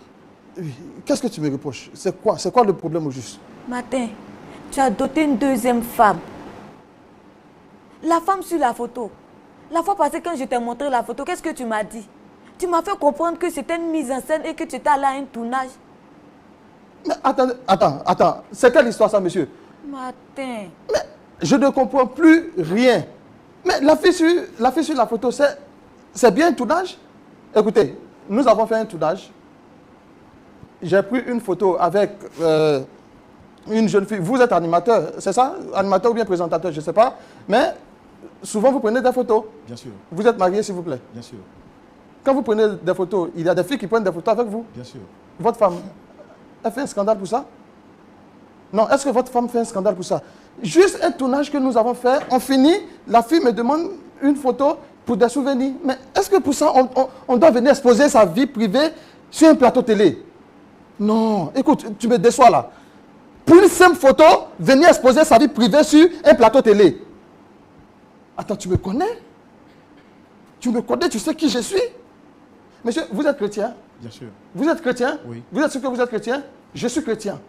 Oui. Qu'est-ce que tu me reproches? C'est quoi le problème au juste? Martin, tu as doté une deuxième femme. La femme sur la photo. La fois passée, quand je t'ai montré la photo, qu'est-ce que tu m'as dit? Tu m'as fait comprendre que c'était une mise en scène et que tu étais allé à un tournage. Mais attends. C'est quelle histoire ça, monsieur? Martin. Mais je ne comprends plus rien. Mais la fille sur la photo, c'est bien un tournage? Écoutez, nous avons fait un tournage. J'ai pris une photo avec une jeune fille. Vous êtes animateur, c'est ça? Animateur ou bien présentateur, je ne sais pas. Mais souvent, vous prenez des photos. Bien sûr. Vous êtes marié, s'il vous plaît? Bien sûr. Quand vous prenez des photos, il y a des filles qui prennent des photos avec vous? Bien sûr. Votre femme, elle fait un scandale pour ça? Non, est-ce que votre femme fait un scandale pour ça? Juste un tournage que nous avons fait, on finit, la fille me demande une photo pour des souvenirs. Mais est-ce que pour ça, on doit venir exposer sa vie privée sur un plateau télé? Non, écoute, tu me déçois là. Pour une simple photo, venir exposer sa vie privée sur un plateau télé. Attends, tu me connais? Tu me connais, tu sais qui je suis? Monsieur, vous êtes chrétien? Bien sûr. Vous êtes chrétien? Oui. Vous êtes sûr que vous êtes chrétien? Je suis chrétien.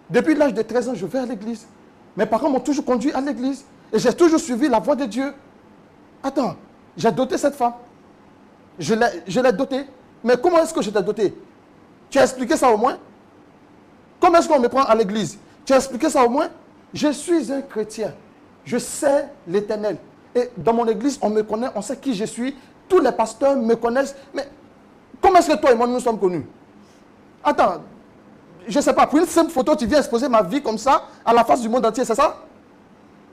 Depuis l'âge de 13 ans, je vais à l'église. Mes parents m'ont toujours conduit à l'église. Et j'ai toujours suivi la voie de Dieu. Attends, j'ai doté cette femme. Je l'ai dotée. Mais comment est-ce que je t'ai dotée? Tu as expliqué ça au moins? Comment est-ce qu'on me prend à l'église? Tu as expliqué ça au moins? Je suis un chrétien. Je sais l'Éternel. Et dans mon église, on me connaît, on sait qui je suis. Tous les pasteurs me connaissent. Mais comment est-ce que toi et moi, nous sommes connus? Attends, je ne sais pas, pour une simple photo, tu viens exposer ma vie comme ça, à la face du monde entier, c'est ça?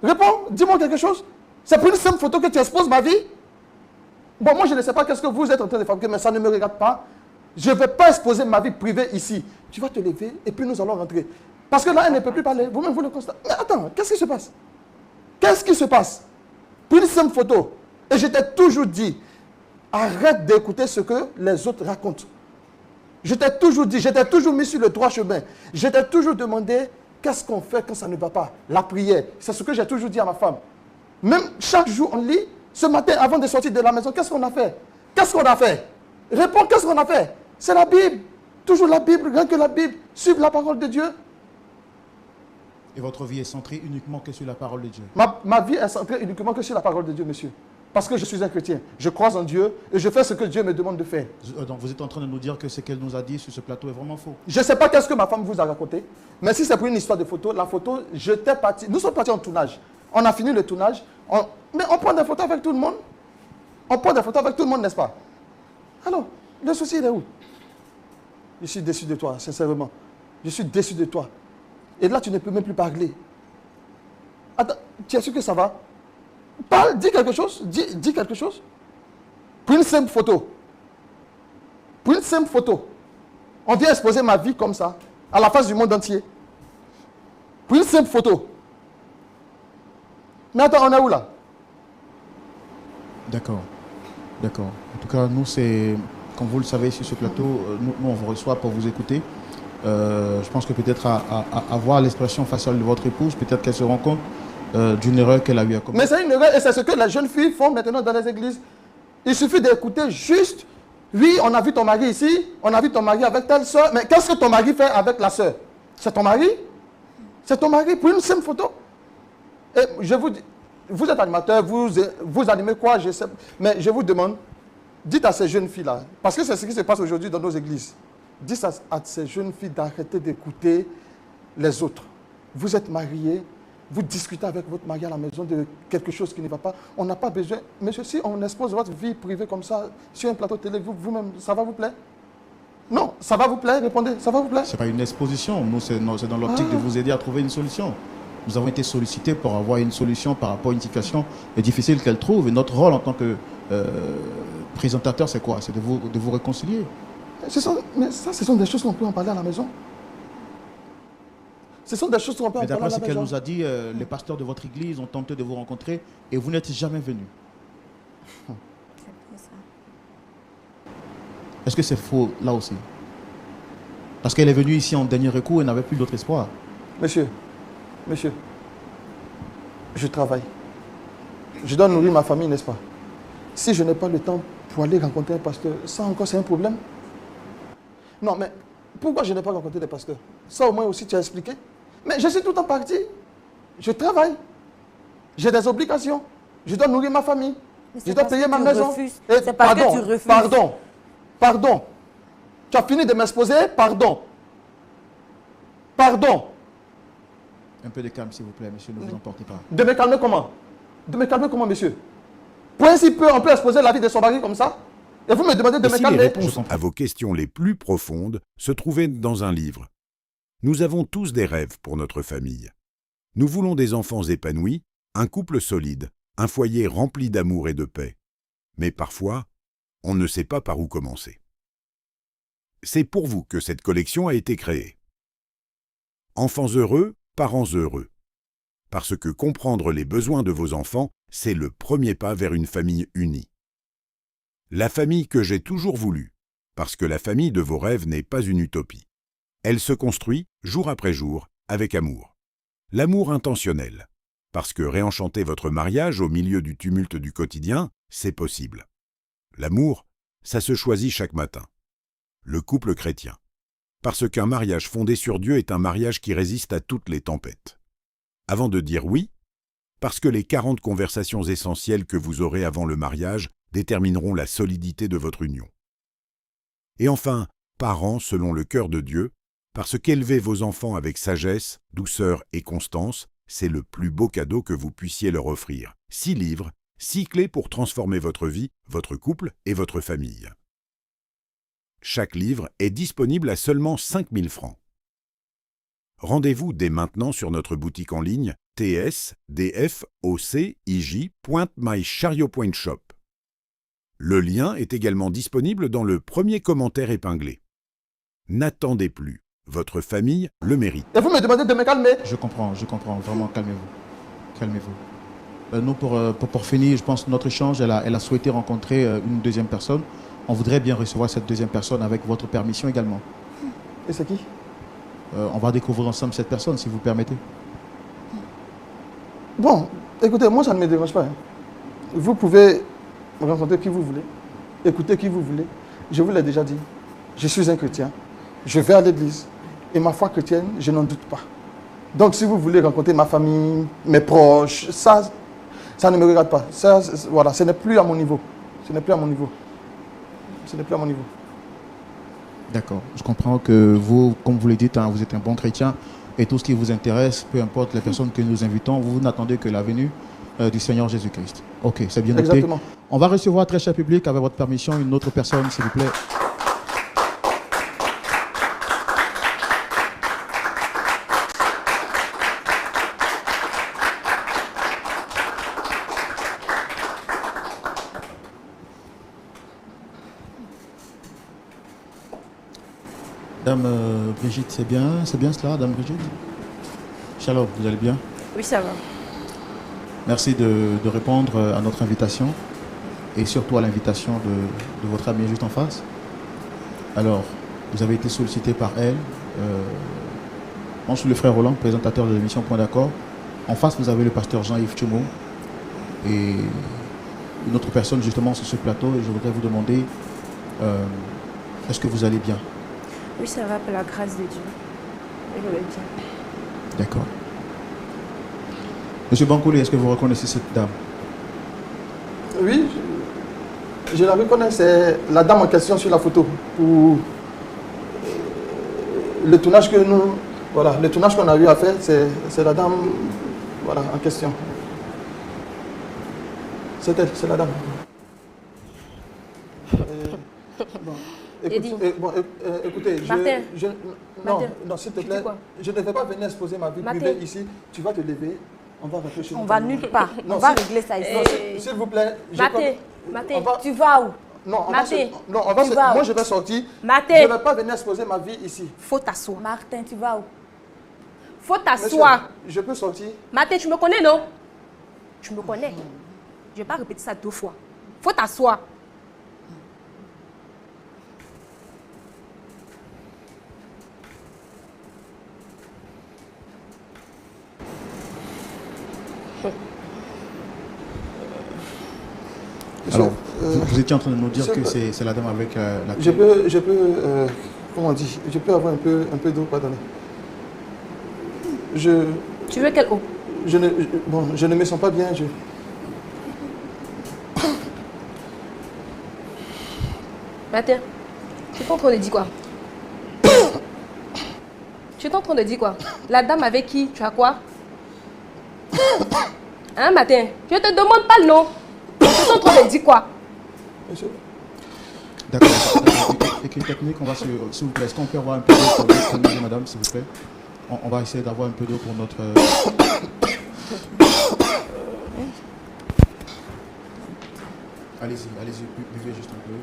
Réponds, dis-moi quelque chose. C'est pour une simple photo que tu exposes ma vie? Bon, moi, je ne sais pas qu'est-ce que vous êtes en train de fabriquer, mais ça ne me regarde pas. Je ne vais pas exposer ma vie privée ici. Tu vas te lever et puis nous allons rentrer. Parce que là, elle ne peut plus parler. Vous-même, vous le constatez. Mais attends, qu'est-ce qui se passe? Qu'est-ce qui se passe? Pour une simple photo. Et je t'ai toujours dit, arrête d'écouter ce que les autres racontent. Je t'ai toujours dit, je t'ai toujours mis sur le droit chemin. Je t'ai toujours demandé, qu'est-ce qu'on fait quand ça ne va pas? La prière. C'est ce que j'ai toujours dit à ma femme. Même chaque jour, on lit. Ce matin, avant de sortir de la maison, qu'est-ce qu'on a fait? Qu'est-ce qu'on a fait? Réponds, qu'est-ce qu'on a fait? C'est la Bible. Toujours la Bible, rien que la Bible. Suivre la parole de Dieu. Et votre vie est centrée uniquement que sur la parole de Dieu? Ma vie est centrée uniquement que sur la parole de Dieu, monsieur. Parce que je suis un chrétien. Je crois en Dieu et je fais ce que Dieu me demande de faire. Donc vous êtes en train de nous dire que ce qu'elle nous a dit sur ce plateau est vraiment faux? Je ne sais pas qu'est-ce que ma femme vous a raconté. Mais si c'est pour une histoire de photo, la photo, j'étais parti. Nous sommes partis en tournage. On a fini le tournage. Mais on prend des photos avec tout le monde. On prend des photos avec tout le monde, n'est-ce pas? Alors, le souci, il est où? Je suis déçu de toi, sincèrement. Je suis déçu de toi. Et là, tu ne peux même plus parler. Attends, tu es sûr que ça va? Parle, dis quelque chose. Dis quelque chose. Pour une simple photo. Pour une simple photo. On vient exposer ma vie comme ça, à la face du monde entier. Pour une simple photo. Mais attends, on est où là? D'accord. D'accord. En tout cas, nous, c'est, comme vous le savez, sur ce plateau, nous, on vous reçoit pour vous écouter. Je pense que peut-être à voir l'expression faciale de votre épouse, peut-être qu'elle se rend compte d'une erreur qu'elle a eu à commettre. Mais c'est une erreur et c'est ce que les jeunes filles font maintenant dans les églises. Il suffit d'écouter juste Oui, on a vu ton mari ici, on a vu ton mari avec telle soeur, mais qu'est-ce que ton mari fait avec la soeur? C'est ton mari? C'est ton mari pour une simple photo? Et je vous dis, vous êtes animateur, vous animez quoi, je sais, mais je vous demande, dites à ces jeunes filles-là, parce que c'est ce qui se passe aujourd'hui dans nos églises, dites à ces jeunes filles d'arrêter d'écouter les autres. Vous êtes mariés, vous discutez avec votre mari à la maison de quelque chose qui ne va pas. On n'a pas besoin. Monsieur, si on expose votre vie privée comme ça sur un plateau télé, vous-même, ça va vous plaire? Non, ça va vous plaire? Répondez, ça va vous plaire? Ce n'est pas une exposition. Nous, c'est dans l'optique de vous aider à trouver une solution. Nous avons été sollicités pour avoir une solution par rapport à une situation difficile qu'elle trouve. Et notre rôle en tant que présentateur, c'est quoi? C'est de vous réconcilier. Mais ça, ce sont des choses qu'on peut en parler à la maison. Ce sont des choses qu'on peut en parler à la maison. Mais d'après ce qu'elle nous a dit, les pasteurs de votre église ont tenté de vous rencontrer et vous n'êtes jamais venu. Est-ce que c'est faux là aussi? Parce qu'elle est venue ici en dernier recours et n'avait plus d'autre espoir. Monsieur, je travaille. Je dois nourrir ma famille, n'est-ce pas? Si je n'ai pas le temps pour aller rencontrer un pasteur, ça encore c'est un problème? Non, mais pourquoi je n'ai pas rencontré des pasteurs? Ça au moins aussi tu as expliqué. Mais je suis tout le temps parti. Je travaille. J'ai des obligations. Je dois nourrir ma famille. Je dois payer ma maison. C'est parce que tu refuses. Pardon. Tu as fini de m'exposer? Pardon. Un peu de calme, s'il vous plaît, monsieur, ne vous emportez pas. De me calmer comment, monsieur? Pour ainsi peu, on peut exposer la vie de son mari comme ça? Et vous me demandez de me calmer? Les réponses à vos questions les plus profondes se trouvaient dans un livre. Nous avons tous des rêves pour notre famille. Nous voulons des enfants épanouis, un couple solide, un foyer rempli d'amour et de paix. Mais parfois, on ne sait pas par où commencer. C'est pour vous que cette collection a été créée. Enfants heureux, parents heureux. Parce que comprendre les besoins de vos enfants, c'est le premier pas vers une famille unie. La famille que j'ai toujours voulu, parce que la famille de vos rêves n'est pas une utopie. Elle se construit, jour après jour, avec amour. L'amour intentionnel, parce que réenchanter votre mariage au milieu du tumulte du quotidien, c'est possible. L'amour, ça se choisit chaque matin. Le couple chrétien, parce qu'un mariage fondé sur Dieu est un mariage qui résiste à toutes les tempêtes. Avant de dire oui, parce que les 40 conversations essentielles que vous aurez avant le mariage détermineront la solidité de votre union. Et enfin, parents selon le cœur de Dieu, parce qu'élever vos enfants avec sagesse, douceur et constance, c'est le plus beau cadeau que vous puissiez leur offrir. 6 livres, 6 clés pour transformer votre vie, votre couple et votre famille. Chaque livre est disponible à seulement 5 000 francs. Rendez-vous dès maintenant sur notre boutique en ligne tsdfocij.mychariot.shop. Le lien est également disponible dans le premier commentaire épinglé. N'attendez plus. Votre famille le mérite. Et vous me demandez de me calmer? Je comprends. Vraiment, calmez-vous. Nous, pour finir, je pense que notre échange, elle a souhaité rencontrer une deuxième personne. On voudrait bien recevoir cette deuxième personne avec votre permission également. Et c'est qui? On va découvrir ensemble cette personne, si vous permettez. Bon, écoutez, moi ça ne me dérange pas. Vous pouvez rencontrer qui vous voulez, écouter qui vous voulez. Je vous l'ai déjà dit, je suis un chrétien, je vais à l'église et ma foi chrétienne, je n'en doute pas. Donc si vous voulez rencontrer ma famille, mes proches, ça ne me regarde pas. Voilà, ce n'est plus à mon niveau. D'accord. Je comprends que vous, comme vous le dites, vous êtes un bon chrétien et tout ce qui vous intéresse, peu importe les personnes que nous invitons, vous n'attendez que la venue du Seigneur Jésus-Christ. Ok, c'est bien noté. Exactement. On va recevoir, très cher public, avec votre permission, une autre personne, s'il vous plaît. Dame Brigitte, c'est bien cela, Dame Brigitte? Shalom, vous allez bien? Oui, ça va. Merci de répondre à notre invitation et surtout à l'invitation de votre amie juste en face. Alors, vous avez été sollicité par elle. Moi, je suis le frère Roland, présentateur de l'émission Point d'accord. En face, vous avez le pasteur Jean-Yves Tchomo et une autre personne justement sur ce plateau. Et je voudrais vous demander Est-ce que vous allez bien? Oui, ça va, par la grâce de Dieu. Je vais bien. D'accord. Monsieur Bankoulé, est-ce que vous reconnaissez cette dame? Oui, je la reconnais, c'est la dame en question sur la photo. Pour le tournage que nous, voilà, le tournage qu'on a eu à faire, c'est la dame, voilà, en question. C'est elle, c'est la dame. Bon, écoutez, non, s'il te plaît, je ne vais pas venir exposer ma vie privée ici. Tu vas te lever, on va rentrer chez nous. On va nulle part. On va régler ça ici. S'il vous plaît. Maté, tu vas où? Non, Maté, moi je vais sortir. Maté. Je ne vais pas venir exposer ma vie ici. Faut t'asseoir. Martin, tu vas où? Faut t'asseoir. Je peux sortir? Maté, tu me connais, non? Tu me connais. Je ne vais pas répéter ça 2 fois. Faut t'asseoir. Alors, vous étiez en train de nous dire que c'est la dame avec laquelle... Je peux comment on dit? Je peux avoir un peu d'eau, pardonnez. Tu veux quelle eau? Je ne me sens pas bien. Matin, tu es en train de dire quoi? Tu es en train de dire quoi? La dame avec qui tu as quoi? Hein, Matin? Je te demande pas le nom. Tu es en train de dire quoi? D'accord. Équipe technique, on va s'il vous plaît, est-ce qu'on peut avoir un peu d'eau pour notre madame, s'il vous plaît? On va essayer d'avoir un peu d'eau pour notre... Allez-y, buvez juste un peu.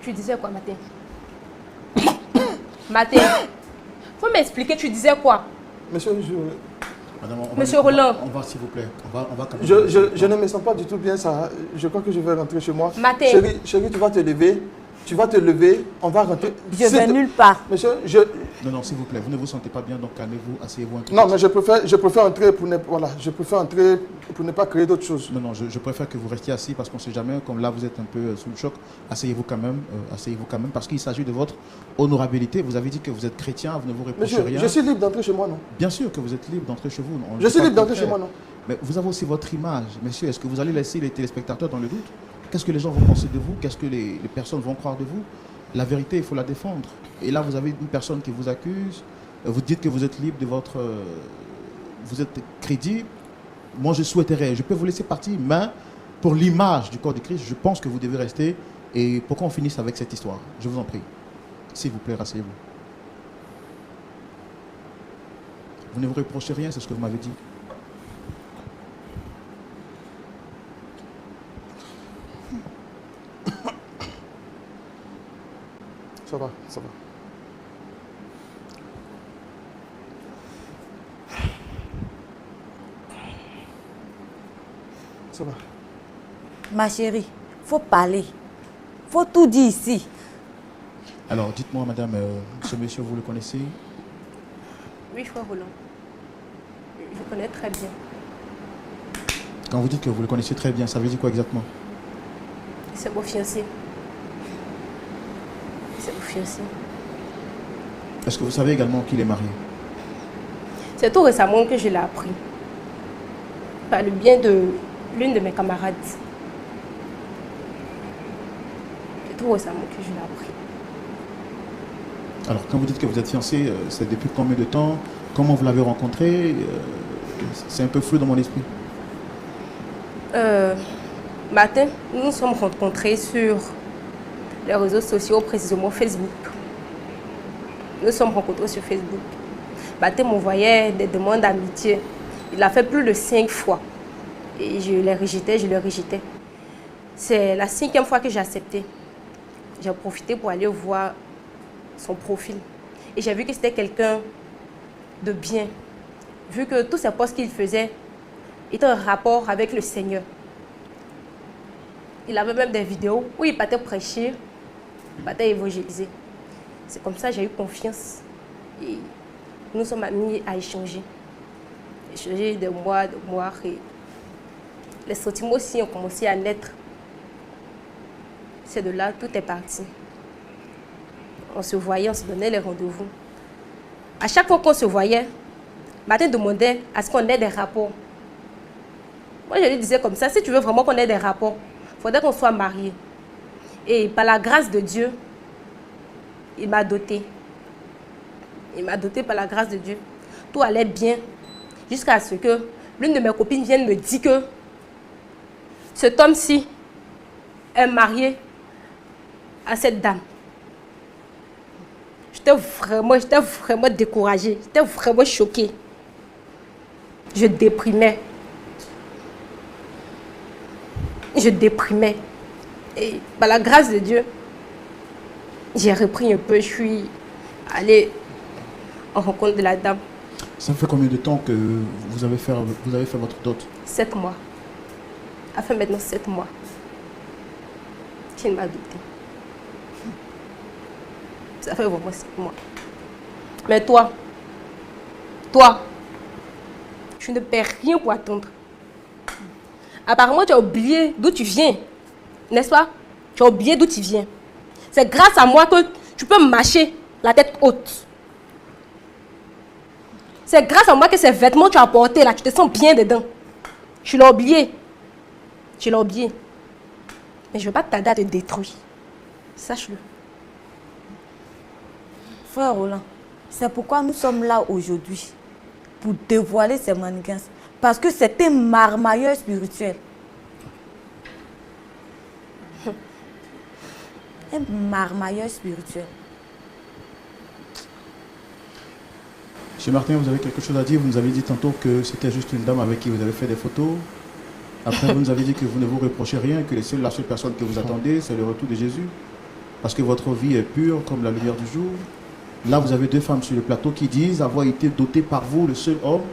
Tu disais quoi, Matin? Matin, faut m'expliquer, tu disais quoi? Monsieur, Madame, Monsieur Roland. On va, s'il vous plaît. On va je ne me sens pas du tout bien, ça. Je crois que je vais rentrer chez moi. Matin. Chérie, tu vas te lever. Tu vas te lever, on va rentrer. Je vais nulle part. Monsieur, Non, s'il vous plaît, vous ne vous sentez pas bien, donc calmez-vous, asseyez-vous un peu. Non, mais je préfère entrer pour ne pas créer d'autres choses. Non, je préfère que vous restiez assis parce qu'on ne sait jamais, comme là vous êtes un peu sous le choc, asseyez-vous quand même, parce qu'il s'agit de votre honorabilité. Vous avez dit que vous êtes chrétien, vous ne vous reprochez Monsieur, rien. je suis libre d'entrer chez moi, non? Bien sûr que vous êtes libre d'entrer chez vous. Je suis libre d'entrer chez moi, non? Mais vous avez aussi votre image. Monsieur, est-ce que vous allez laisser les téléspectateurs dans le doute? Qu'est-ce que les gens vont penser de vous? Qu'est-ce que les personnes vont croire de vous? La vérité, il faut la défendre. Et là, vous avez une personne qui vous accuse. Vous dites que vous êtes libre de votre... vous êtes crédible. Moi, je souhaiterais... Je peux vous laisser partir, mais pour l'image du corps de Christ, je pense que vous devez rester. Et pour qu'on finisse avec cette histoire, je vous en prie. S'il vous plaît, rasseyez-vous. Vous ne vous reprochez rien, c'est ce que vous m'avez dit. Ça va. Ça va. Ma chérie, faut parler. Faut tout dire ici. Alors, dites-moi, madame, ce monsieur, vous le connaissez? Oui, frère Roland. Je connais très bien. Quand vous dites que vous le connaissez très bien, ça veut dire quoi exactement? C'est mon fiancé. C'est mon fiancé. Est-ce que vous savez également qu'il est marié? C'est tout récemment que je l'ai appris. Par le bien de l'une de mes camarades. C'est tout récemment que je l'ai appris. Alors, quand vous dites que vous êtes fiancé, c'est depuis combien de temps? Comment vous l'avez rencontré? C'est un peu flou dans mon esprit. Matin, nous nous sommes rencontrés sur les réseaux sociaux, précisément Facebook. Nous nous sommes rencontrés sur Facebook. Matin m'envoyait des demandes d'amitié. Il a fait plus de 5 fois. Et je les rejetais. C'est la 5e fois que j'ai accepté. J'ai profité pour aller voir son profil. Et j'ai vu que c'était quelqu'un de bien. Vu que tous ces posts qu'il faisait étaient en rapport avec le Seigneur. Il avait même des vidéos où il partait prêcher, il partait évangéliser. C'est comme ça que j'ai eu confiance. Et nous sommes mis à échanger. Échanger de mois. Et les sentiments aussi ont commencé à naître. C'est de là, tout est parti. On se voyait, on se donnait les rendez-vous. À chaque fois qu'on se voyait, Martin demandait à ce qu'on ait des rapports. Moi, je lui disais comme ça, si tu veux vraiment qu'on ait des rapports, il faudrait qu'on soit mariés. Et par la grâce de Dieu, il m'a dotée. Il m'a dotée par la grâce de Dieu. Tout allait bien jusqu'à ce que l'une de mes copines vienne me dire que cet homme-ci est marié à cette dame. J'étais vraiment découragée. J'étais vraiment choquée. Je déprimais. Et par la grâce de Dieu, j'ai repris un peu. Je suis allée en rencontre de la dame. Ça fait combien de temps que vous avez fait votre dot? 7 mois. Ça fait maintenant 7 mois qu'il m'a dotée. Ça fait vraiment 7 mois. Mais toi, tu ne perds rien pour attendre. Apparemment, tu as oublié d'où tu viens. N'est-ce pas? Tu as oublié d'où tu viens. C'est grâce à moi que tu peux marcher la tête haute. C'est grâce à moi que ces vêtements que tu as portés là, tu te sens bien dedans. Tu l'as oublié. Mais je ne veux pas tarder à te détruire. Sache-le. Frère Roland, c'est pourquoi nous sommes là aujourd'hui. Pour dévoiler ces manigances. Parce que c'est un marmailleur spirituel. Un marmailleur spirituel. Monsieur Martin, vous avez quelque chose à dire? Vous nous avez dit tantôt que c'était juste une dame avec qui vous avez fait des photos. Après, vous nous avez dit que vous ne vous reprochez rien, que la seule personne que vous attendez, c'est le retour de Jésus. Parce que votre vie est pure comme la lumière du jour. Là, vous avez deux femmes sur le plateau qui disent avoir été dotées par vous, le seul homme,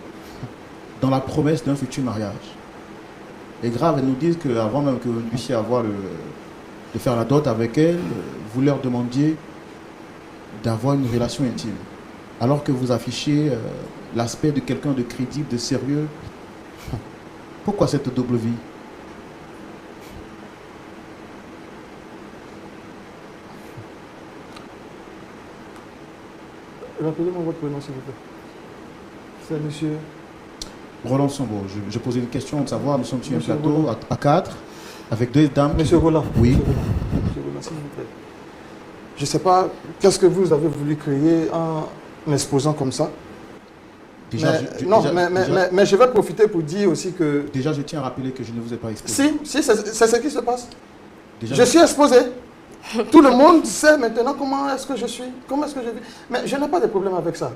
dans la promesse d'un futur mariage. Et grave, elles nous disent qu'avant même que vous puissiez avoir de faire la dot avec elles, vous leur demandiez d'avoir une relation intime. Alors que vous affichez l'aspect de quelqu'un de crédible, de sérieux. Pourquoi cette double vie? Rappelez-moi votre prénom, s'il vous plaît. C'est monsieur Roland Sambo. Je posais une question de savoir, nous sommes sur un plateau à 4, avec deux dames. Monsieur Roland. Oui. Monsieur Roland, s'il vous plaît. Je ne sais pas qu'est-ce que vous avez voulu créer en m'exposant comme ça. Déjà, mais je vais profiter pour dire aussi que... Déjà, je tiens à rappeler que je ne vous ai pas exposé. Si, c'est ce qui se passe. Déjà, je suis exposé. Tout le monde sait maintenant comment est-ce que je suis, comment est-ce que je vis. Mais je n'ai pas de problème avec ça.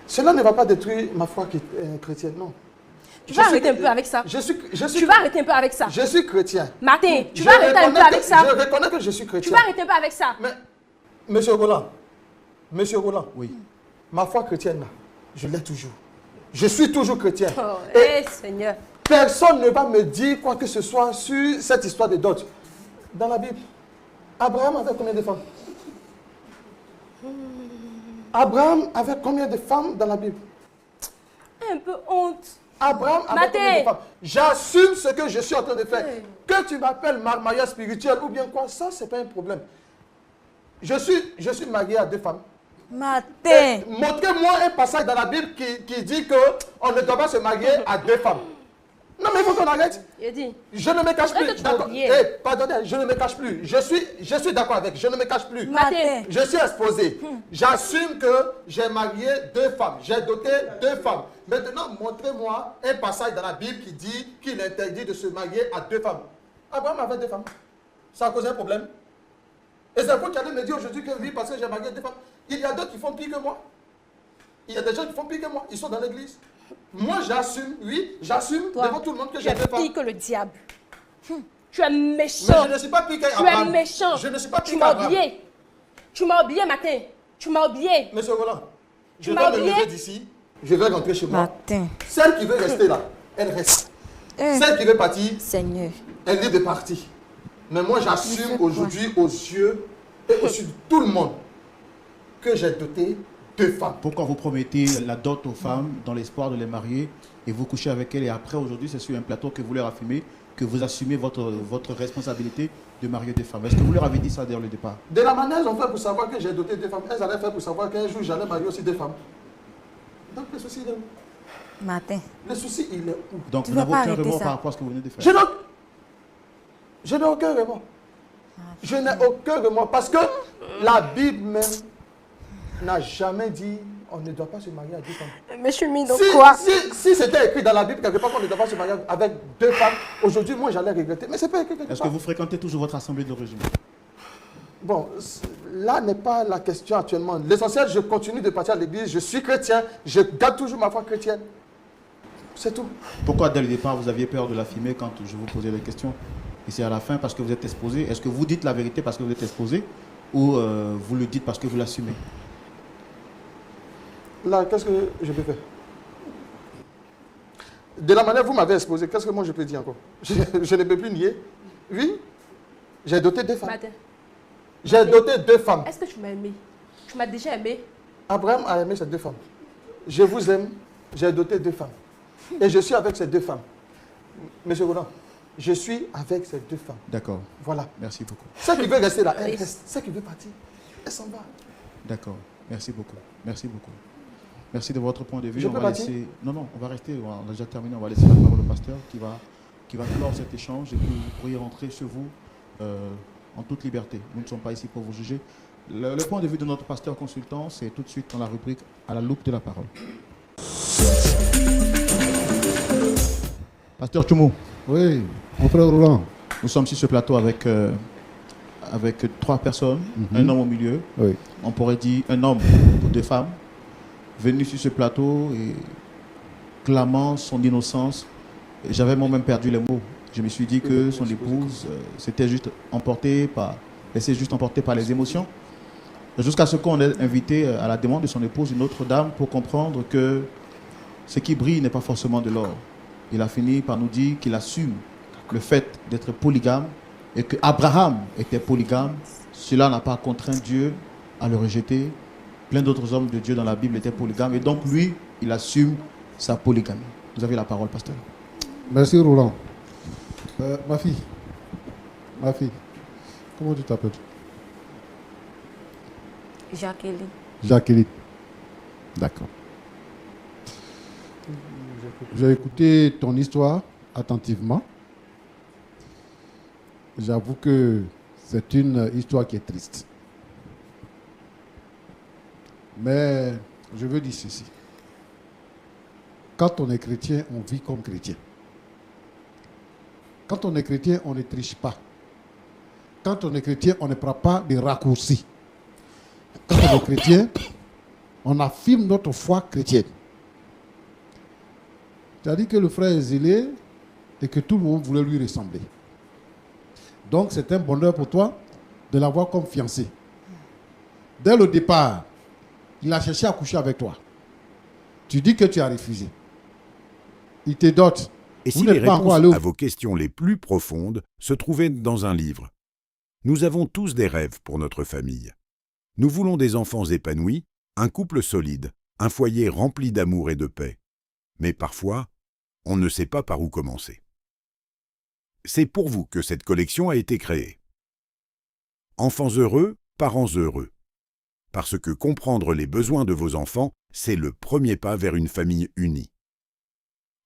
Cela ne va pas détruire ma foi chrétienne, non. Tu vas arrêter un peu avec ça. Tu vas arrêter un peu avec ça. Je suis chrétien. Martin, tu vas arrêter un peu avec ça. Je reconnais que je suis chrétien. Tu vas arrêter un peu avec ça. Mais, Monsieur Roland, oui. Ma foi chrétienne, là, je l'ai toujours. Je suis toujours chrétien. Oh, Seigneur. Personne ne va me dire quoi que ce soit sur cette histoire de dot. Dans la Bible, Abraham avait combien de femmes? Abraham avait combien de femmes dans la Bible? Un peu honte. Abraham avait combien de femmes? J'assume ce que je suis en train de faire. Que tu m'appelles marmailleur spirituel ou bien quoi, ça, c'est pas un problème. Je suis marié à 2 femmes. Martin. Montrez-moi un passage dans la Bible qui dit qu'on ne doit pas se marier à 2 femmes. Non, mais il faut qu'on arrête. Je ne me cache plus. D'accord. Pardonnez, je ne me cache plus. Je suis d'accord avec. Je ne me cache plus. Martin. Je suis exposé. J'assume que j'ai marié 2 femmes. J'ai doté 2 femmes. Maintenant, montrez-moi un passage dans la Bible qui dit qu'il est interdit de se marier à 2 femmes. Abraham avait 2 femmes. Ça a causé un problème. Et c'est vous qui allez me dire aujourd'hui que oui, parce que j'ai marié 2 femmes. Il y a d'autres qui font pire que moi. Il y a des gens qui font pire que moi. Ils sont dans l'église. Moi, j'assume, oui, j'assume devant tout le monde que j'ai 2 femmes. Tu es pire que le diable. Tu es méchant. Mais je ne suis pas pire qu'Abraham. Tu es méchant. Je ne suis pas pire Tu m'as qu'Abraham. oublié. Tu m'as oublié, Martin. Tu m'as oublié. Monsieur Roland, je m'as vais me oublié. lever d'ici. Je vais rentrer chez moi. Martin. Celle qui veut rester là, elle reste. Celle qui veut partir, Seigneur. elle est de partir. Mais moi, j'assume aujourd'hui aux yeux et aux yeux de tout le monde que j'ai doté 2 femmes. Pourquoi vous promettez la dot aux femmes dans l'espoir de les marier et vous couchez avec elles et après aujourd'hui c'est sur un plateau que vous leur affirmez que vous assumez votre responsabilité de marier des femmes? Est-ce que vous leur avez dit ça dès le départ? De la manière dont on fait pour savoir que j'ai doté 2 femmes, elles allaient faire pour savoir qu'un jour j'allais marier aussi 2 femmes. Donc le souci il est où? Martin. Le souci il est où? Donc Tu vous vas n'avez pas aucun arrêter remords ça. par rapport à ce que vous venez de faire? Je n'ai aucun remords. Je n'ai aucun remords parce que la Bible même n'a jamais dit on ne doit pas se marier à 2 femmes. Mais je suis mis dans quoi? Si c'était écrit dans la Bible quelque part qu'on ne doit pas se marier avec 2 femmes, aujourd'hui moi j'allais regretter. Mais c'est pas écrit quelque part. Est-ce que vous fréquentez toujours votre assemblée d'origine? Bon, là n'est pas la question actuellement. L'essentiel, je continue de partir à l'église, je suis chrétien, je garde toujours ma foi chrétienne. C'est tout. Pourquoi dès le départ vous aviez peur de l'affirmer quand je vous posais des questions? Et c'est à la fin parce que vous êtes exposé. Est-ce que vous dites la vérité parce que vous êtes exposé ou vous le dites parce que vous l'assumez? Là, qu'est-ce que je peux faire? De la manière dont vous m'avez exposé, qu'est-ce que moi je peux dire encore? Je ne peux plus nier. Oui, j'ai doté 2 femmes. Martin, J'ai doté 2 femmes. est-ce que tu m'as aimé? Tu m'as déjà aimé? Abraham a aimé ces 2 femmes. Je vous aime, j'ai doté 2 femmes. Et je suis avec ces 2 femmes. Monsieur Roland, je suis avec ces 2 femmes. D'accord. Voilà. Merci beaucoup. Celle qui veut rester là, elle reste. Celle qui veut partir, elle s'en va. D'accord. Merci beaucoup. Merci beaucoup. Merci de votre point de vue. Je On peux va partir? laisser... Non, non, on va rester. On a déjà terminé. On va laisser la parole au pasteur qui va clore cet échange et puis vous pourriez rentrer chez vous en toute liberté. Nous ne sommes pas ici pour vous juger. Le point de vue de notre pasteur consultant, c'est tout de suite dans la rubrique à la loupe de la parole. Pasteur Tchoumou. Oui, mon frère Roland. Nous sommes sur ce plateau avec 3 personnes, un homme au milieu. Oui. On pourrait dire un homme ou 2 femmes venus sur ce plateau et clamant son innocence. J'avais moi-même perdu les mots. Je me suis dit que son épouse s'était juste emportée par les émotions. Jusqu'à ce qu'on ait invité à la demande de son épouse une autre dame pour comprendre que ce qui brille n'est pas forcément de l'or. Il a fini par nous dire qu'il assume le fait d'être polygame et que Abraham était polygame. Cela n'a pas contraint Dieu à le rejeter. Plein d'autres hommes de Dieu dans la Bible étaient polygames et donc lui, il assume sa polygamie. Vous avez la parole, pasteur. Merci Roland. Ma fille, comment tu t'appelles? Jacqueline. Jacqueline. D'accord. J'ai écouté ton histoire attentivement. J'avoue que c'est une histoire qui est triste. Mais je veux dire ceci. Quand on est chrétien, on vit comme chrétien. Quand on est chrétien, on ne triche pas. Quand on est chrétien, on ne prend pas de raccourcis. Quand on est chrétien, on affirme notre foi chrétienne. C'est-à-dire que le frère est zélé et que tout le monde voulait lui ressembler. Donc c'est un bonheur pour toi de l'avoir comme fiancé. Dès le départ, il a cherché à coucher avec toi. Tu dis que tu as refusé. Il te dote. Et si Vous les n'êtes pas encore réponses allé au- à vos questions les plus profondes se trouvaient dans un livre? Nous avons tous des rêves pour notre famille. Nous voulons des enfants épanouis, un couple solide, un foyer rempli d'amour et de paix. Mais parfois, on ne sait pas par où commencer. C'est pour vous que cette collection a été créée. Enfants heureux, parents heureux. Parce que comprendre les besoins de vos enfants, c'est le premier pas vers une famille unie.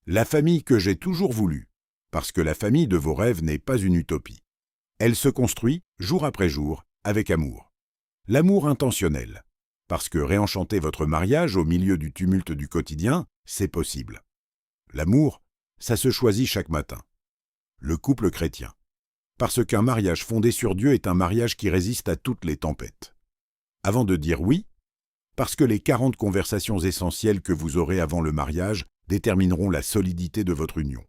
La famille que j'ai toujours voulu, parce que la famille de vos rêves n'est pas une utopie. Elle se construit, jour après jour, avec amour. L'amour intentionnel, parce que réenchanter votre mariage au milieu du tumulte du quotidien, c'est possible. L'amour, ça se choisit chaque matin. Le couple chrétien, parce qu'un mariage fondé sur Dieu est un mariage qui résiste à toutes les tempêtes. Avant de dire oui, parce que les 40 conversations essentielles que vous aurez avant le mariage détermineront la solidité de votre union.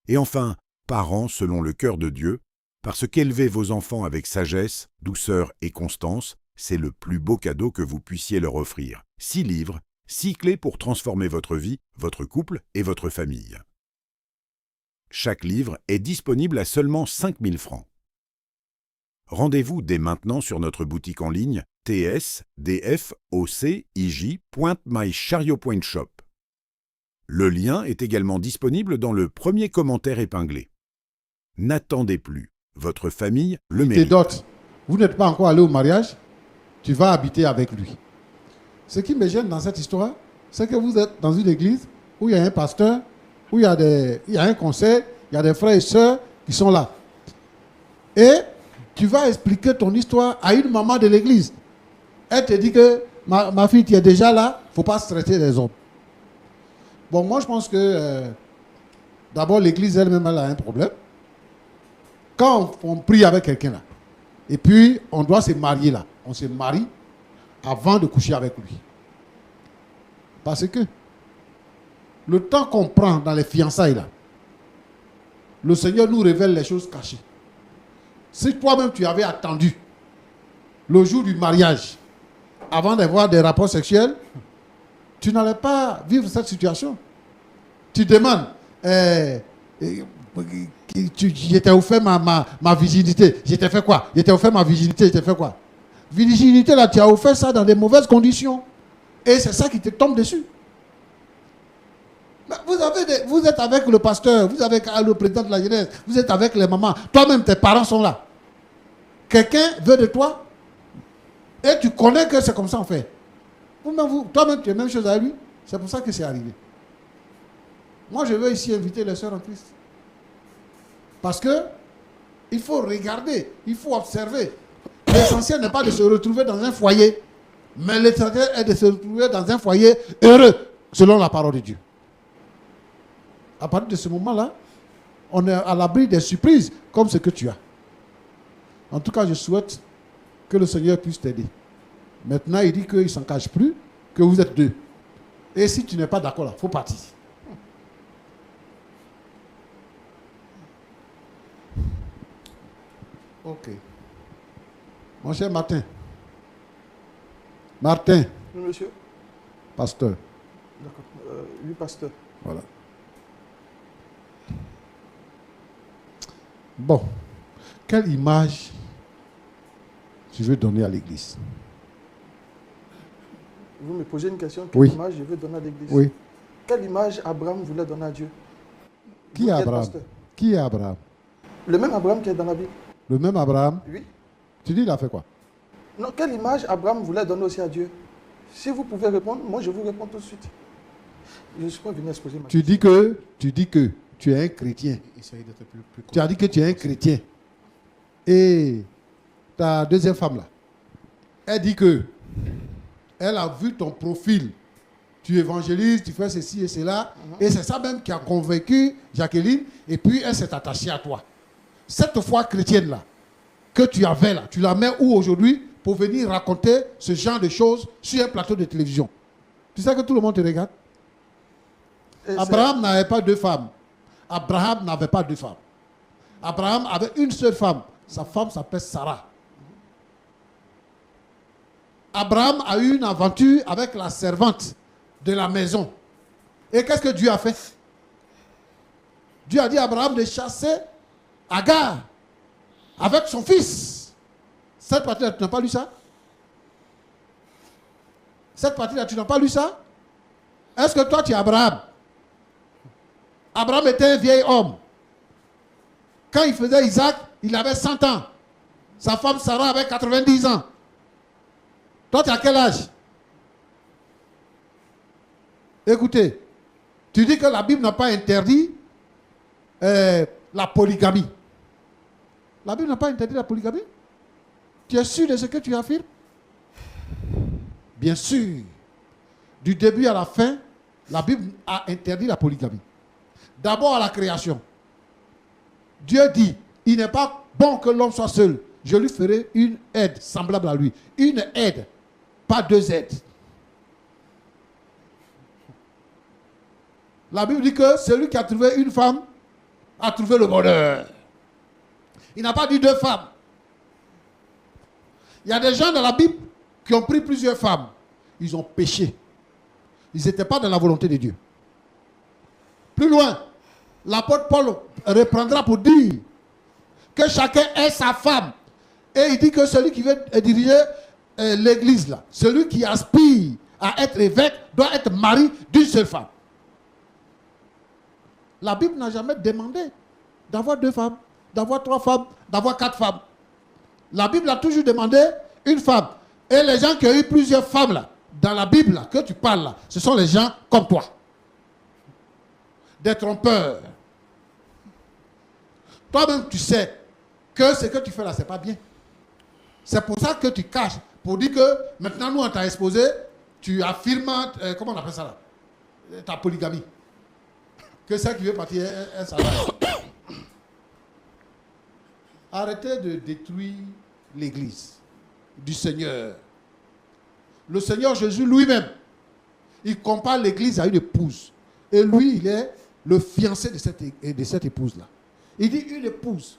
Et enfin, parents selon le cœur de Dieu, parce qu'élever vos enfants avec sagesse, douceur et constance, c'est le plus beau cadeau que vous puissiez leur offrir. 6 livres, 6 clés pour transformer votre vie, votre couple et votre famille. Chaque livre est disponible à seulement 5 000 francs. Rendez-vous dès maintenant sur notre boutique en ligne tsdfocej.mychariot.shop. Le lien est également disponible dans le premier commentaire épinglé. N'attendez plus. Votre famille le Tes mérite. dots, vous n'êtes pas encore allé au mariage, tu vas habiter avec lui. Ce qui me gêne dans cette histoire, c'est que vous êtes dans une église où il y a un pasteur, où il y a un conseil, il y a des frères et sœurs qui sont là. Et tu vas expliquer ton histoire à une maman de l'église. Elle te dit que ma fille, tu es déjà là, il ne faut pas se traiter des hommes. Bon, moi je pense que d'abord l'église elle-même elle a un problème. Quand on prie avec quelqu'un là, et puis on doit se marier là, on se marie avant de coucher avec lui. Parce que le temps qu'on prend dans les fiançailles là, le Seigneur nous révèle les choses cachées. Si toi-même tu avais attendu le jour du mariage avant d'avoir des rapports sexuels, tu n'allais pas vivre cette situation. Tu demandes, je t'ai offert ma virginité. Je t'ai fait quoi? Je t'ai offert ma virginité, je t'ai fait quoi? Virginité, là, tu as offert ça dans des mauvaises conditions. Et c'est ça qui te tombe dessus. Mais vous êtes avec le pasteur, vous êtes avec le président de la jeunesse, vous êtes avec les mamans. Toi-même, tes parents sont là. Quelqu'un veut de toi et tu connais que c'est comme ça en fait. Toi-même, tu es la même chose à lui. C'est pour ça que c'est arrivé. Moi, je veux ici inviter les sœurs en Christ. Parce que il faut regarder, il faut observer. L'essentiel n'est pas de se retrouver dans un foyer, mais l'essentiel est de se retrouver dans un foyer heureux, selon la parole de Dieu. À partir de ce moment-là, on est à l'abri des surprises, comme ce que tu as. En tout cas, je souhaite que le Seigneur puisse t'aider. Maintenant, il dit qu'il ne s'en cache plus, que vous êtes deux. Et si tu n'es pas d'accord là, il faut partir. Ok. Mon cher Martin. Martin. Oui, monsieur. Pasteur. D'accord. Lui, pasteur. Voilà. Bon. Quelle image tu veux donner à l'église? Vous me posez une question. Quelle Oui. image je veux donner à l'église? Oui. Quelle image Abraham voulait donner à Dieu? Qui Vous est êtes Abraham? pasteur. Qui est Abraham? Le même Abraham qui est dans la Bible. Le même Abraham? Oui. Tu dis il a fait quoi? Non, quelle image Abraham voulait donner aussi à Dieu? Si vous pouvez répondre, moi je vous réponds tout de suite. Je ne suis pas venu exposer ma Tu question. dis que tu es un chrétien. Essaye d'être plus Tu as dit que tu es un chrétien. Et ta deuxième femme là, elle dit que elle a vu ton profil. Tu évangélises, tu fais ceci et cela. Et c'est ça même qui a convaincu Jacqueline. Et puis elle s'est attachée à toi. Cette foi chrétienne là, que tu avais là, tu la mets où aujourd'hui pour venir raconter ce genre de choses sur un plateau de télévision? Tu sais que tout le monde te regarde? Et Abraham n'avait pas deux femmes. Abraham n'avait pas deux femmes. Abraham avait une seule femme. Sa femme s'appelle Sarah. Abraham a eu une aventure avec la servante de la maison. Et qu'est-ce que Dieu a fait? Dieu a dit à Abraham de chasser Agar avec son fils. Cette partie-là, tu n'as pas lu ça? Cette partie-là, tu n'as pas lu ça? Est-ce que toi, tu es Abraham? Abraham était un vieil homme. Quand il faisait Isaac, il avait 100 ans. Sa femme Sarah avait 90 ans. Toi, tu as quel âge? Écoutez, tu dis que la Bible n'a pas interdit la polygamie. La Bible n'a pas interdit la polygamie? Tu es sûr de ce que tu affirmes? Bien sûr. Du début à la fin, la Bible a interdit la polygamie. D'abord à la création. Dieu dit, il n'est pas bon que l'homme soit seul. Je lui ferai une aide semblable à lui. Une aide, pas deux aides. La Bible dit que celui qui a trouvé une femme a trouvé le bonheur. Il n'a pas dit deux femmes. Il y a des gens dans la Bible qui ont pris plusieurs femmes. Ils ont péché. Ils n'étaient pas dans la volonté de Dieu. Plus loin, l'apôtre Paul reprendra pour dire que chacun ait sa femme. Et il dit que celui qui veut diriger l'église là, celui qui aspire à être évêque doit être mari d'une seule femme. La Bible n'a jamais demandé d'avoir 2 femmes, d'avoir 3 femmes, d'avoir 4 femmes. La Bible a toujours demandé une femme. Et les gens qui ont eu plusieurs femmes là, dans la Bible là, que tu parles là, ce sont les gens comme toi. Des trompeurs. Toi-même, tu sais que ce que tu fais là, c'est pas bien. C'est pour ça que tu caches. Pour dire que maintenant, nous, on t'a exposé, tu affirmes, comment on appelle ça là? Ta polygamie. Que celle qui veut partir est salarié. Arrêtez de détruire l'église du Seigneur. Le Seigneur Jésus lui-même, il compare l'église à une épouse. Et lui, il est le fiancé de cette épouse-là. Il dit une épouse.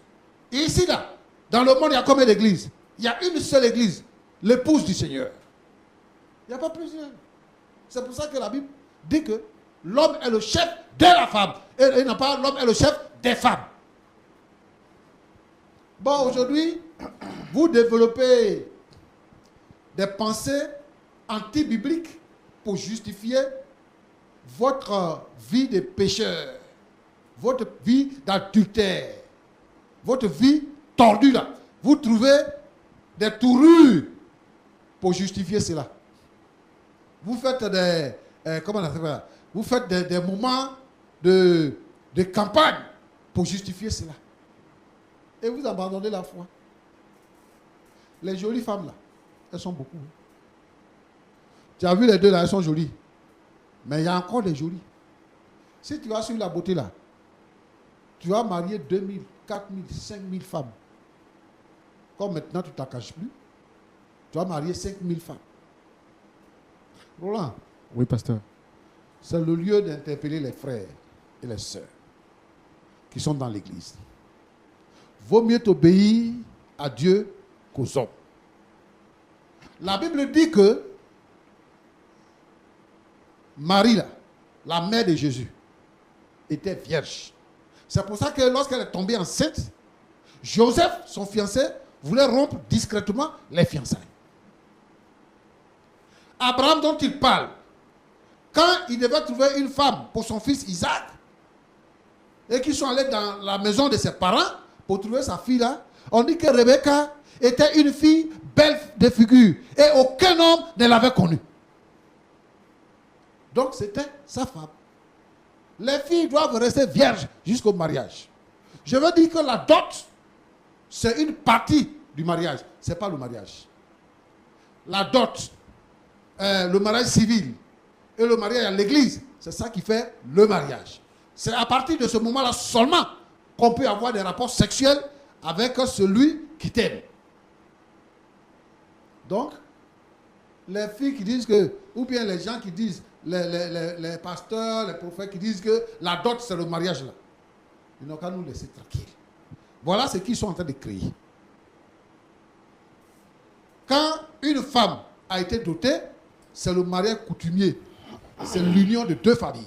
Et ici, là, dans le monde, il y a combien d'églises? Il y a une seule église, l'épouse du Seigneur. Il n'y a pas plusieurs. C'est pour ça que la Bible dit que l'homme est le chef de la femme. Et non pas l'homme est le chef des femmes. Bon, aujourd'hui, vous développez des pensées anti-bibliques pour justifier votre vie de pécheur, votre vie d'adultère, votre vie tordue là. Vous trouvez des tournures pour justifier cela. Vous faites des, comment on appelle ça? Vous faites des moments de campagne pour justifier cela. Et vous abandonnez la foi. Les jolies femmes là, elles sont beaucoup. Tu as vu les deux là, elles sont jolies. Mais il y a encore des jolies. Si tu vas sur la beauté là, tu vas marier 2000, 4000, 5000 femmes. Comme maintenant tu ne t'accaches plus, tu vas marier 5000 femmes. Roland. Oui, pasteur. C'est le lieu d'interpeller les frères et les sœurs qui sont dans l'église. Vaut mieux t'obéir à Dieu qu'aux hommes. La Bible dit que Marie, là, la mère de Jésus, était vierge. C'est pour ça que lorsqu'elle est tombée enceinte, Joseph, son fiancé, voulait rompre discrètement les fiançailles. Abraham, dont il parle, quand il devait trouver une femme pour son fils Isaac, et qu'ils sont allés dans la maison de ses parents pour trouver sa fille là, on dit que Rebecca était une fille belle de figure et aucun homme ne l'avait connue. Donc c'était sa femme. Les filles doivent rester vierges jusqu'au mariage. Je veux dire que la dot, c'est une partie du mariage, ce n'est pas le mariage. La dot, le mariage civil et le mariage à l'église, c'est ça qui fait le mariage. C'est à partir de ce moment-là seulement qu'on peut avoir des rapports sexuels avec celui qui t'aime. Donc, les filles qui disent que, ou bien les gens qui disent, les pasteurs, les prophètes qui disent que la dot c'est le mariage là, ils n'ont qu'à nous laisser tranquilles. Voilà ce qu'ils sont en train de créer. Quand une femme a été dotée, c'est le mariage coutumier. C'est l'union de deux familles.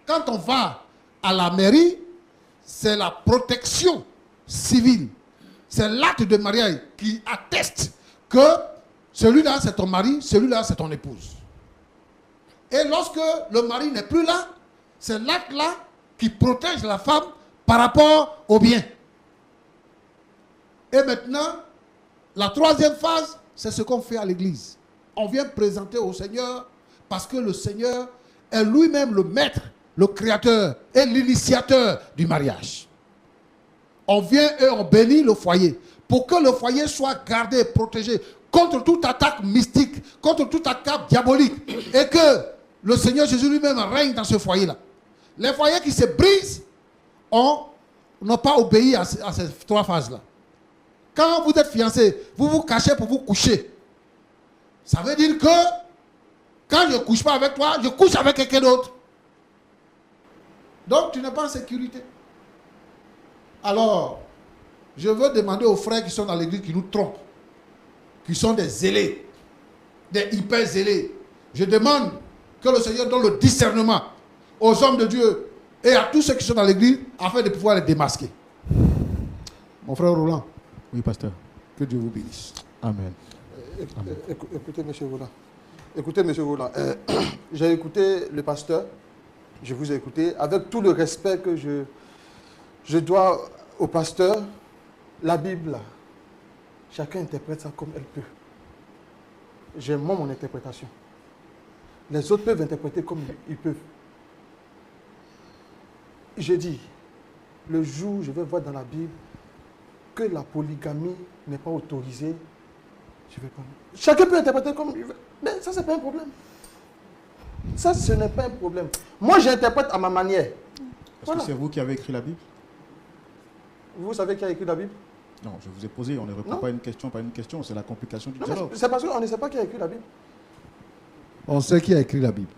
Quand on va à la mairie, c'est la protection civile. C'est l'acte de mariage qui atteste que celui-là c'est ton mari, celui-là c'est ton épouse. Et lorsque le mari n'est plus là, c'est l'acte-là qui protège la femme par rapport au bien. Et maintenant, la troisième phase, c'est ce qu'on fait à l'église. On vient présenter au Seigneur parce que le Seigneur est lui-même le maître, le créateur et l'initiateur du mariage. On vient et on bénit le foyer pour que le foyer soit gardé, protégé contre toute attaque mystique, contre toute attaque diabolique et que le Seigneur Jésus lui-même règne dans ce foyer-là. Les foyers qui se brisent n'ont pas obéi à ces trois phases-là. Quand vous êtes fiancé, vous vous cachez pour vous coucher. Ça veut dire que quand je ne couche pas avec toi, je couche avec quelqu'un d'autre. Donc tu n'es pas en sécurité. Alors, je veux demander aux frères qui sont dans l'église, qui nous trompent, qui sont des zélés, des hyper zélés. Je demande que le Seigneur donne le discernement aux hommes de Dieu et à tous ceux qui sont dans l'église afin de pouvoir les démasquer. Mon frère Roland. Oui, pasteur. Que Dieu vous bénisse. Amen. Écoutez, monsieur Roland. Écoutez, monsieur Roland. J'ai écouté le pasteur. Je vous ai écouté. Avec tout le respect que je dois au pasteur, la Bible, là, chacun interprète ça comme elle peut. J'ai moi mon interprétation. Les autres peuvent interpréter comme ils peuvent. Je dis, le jour où je vais voir dans la Bible que la polygamie n'est pas autorisée, je vais pas. Chacun peut interpréter comme il veut. Mais ça, c'est pas un problème. Ça, ce n'est pas un problème. Moi, j'interprète à ma manière. Est-ce que c'est vous qui avez écrit la Bible? Vous savez qui a écrit la Bible? Non, je vous ai posé, on ne répond pas à une question par une question, c'est la complication du Non, dialogue. c'est parce qu'on ne sait pas qui a écrit la Bible. On sait qui a écrit la Bible.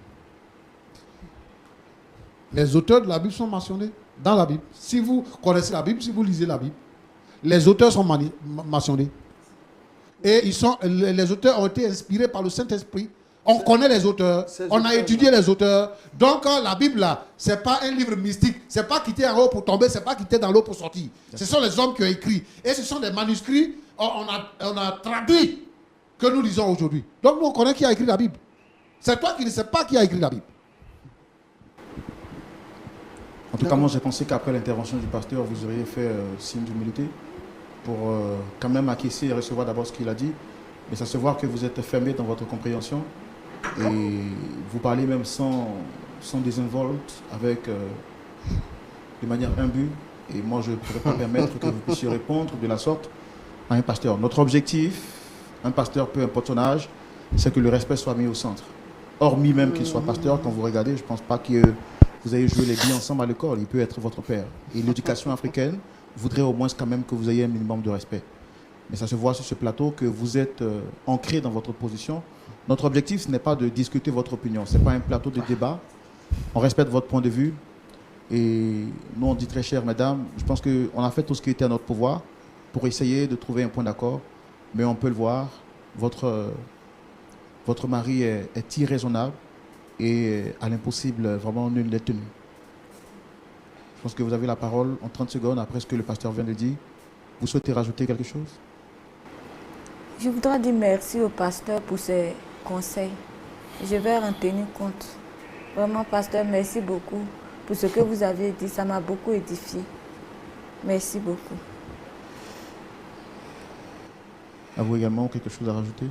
Les auteurs de la Bible sont mentionnés dans la Bible. Si vous connaissez la Bible, si vous lisez la Bible, les auteurs sont mentionnés. Et les auteurs ont été inspirés par le Saint-Esprit. On connaît les auteurs, on a étudié les auteurs. Donc la Bible, là, ce n'est pas un livre mystique. Ce n'est pas quitter en haut pour tomber, ce n'est pas quitter dans l'eau pour sortir. Ce sont les hommes qui ont écrit. Et ce sont des manuscrits, on a traduit que nous lisons aujourd'hui. Donc nous, on connaît qui a écrit la Bible. C'est toi qui ne sais pas qui a écrit la Bible. En tout cas, moi, j'ai pensé qu'après l'intervention du pasteur, vous auriez fait signe d'humilité pour quand même acquiescer et recevoir d'abord ce qu'il a dit. Mais ça se voit que vous êtes fermé dans votre compréhension et vous parlez même sans désinvolte, de manière imbue. Et moi, je ne pourrais pas permettre que vous puissiez répondre de la sorte à un pasteur. Notre objectif, un pasteur, peu importe son âge, c'est que le respect soit mis au centre. Hormis même qu'il soit pasteur, quand vous regardez, je ne pense pas que vous ayez joué les billes ensemble à l'école. Il peut être votre père. Et l'éducation africaine voudrait au moins quand même que vous ayez un minimum de respect. Mais ça se voit sur ce plateau que vous êtes ancré dans votre position. Notre objectif, ce n'est pas de discuter votre opinion. Ce n'est pas un plateau de débat. On respecte votre point de vue. Et nous, on dit très cher, madame, je pense qu'on a fait tout ce qui était à notre pouvoir pour essayer de trouver un point d'accord. Mais on peut le voir, votre mari est irraisonnable et à l'impossible, vraiment nul n'est tenu. Je pense que vous avez la parole en 30 secondes après ce que le pasteur vient de dire. Vous souhaitez rajouter quelque chose? Je voudrais dire merci au pasteur pour ses conseils. Je vais en tenir compte. Vraiment, pasteur, merci beaucoup pour ce que vous avez dit. Ça m'a beaucoup édifié. Merci beaucoup. Avez-vous également quelque chose à rajouter?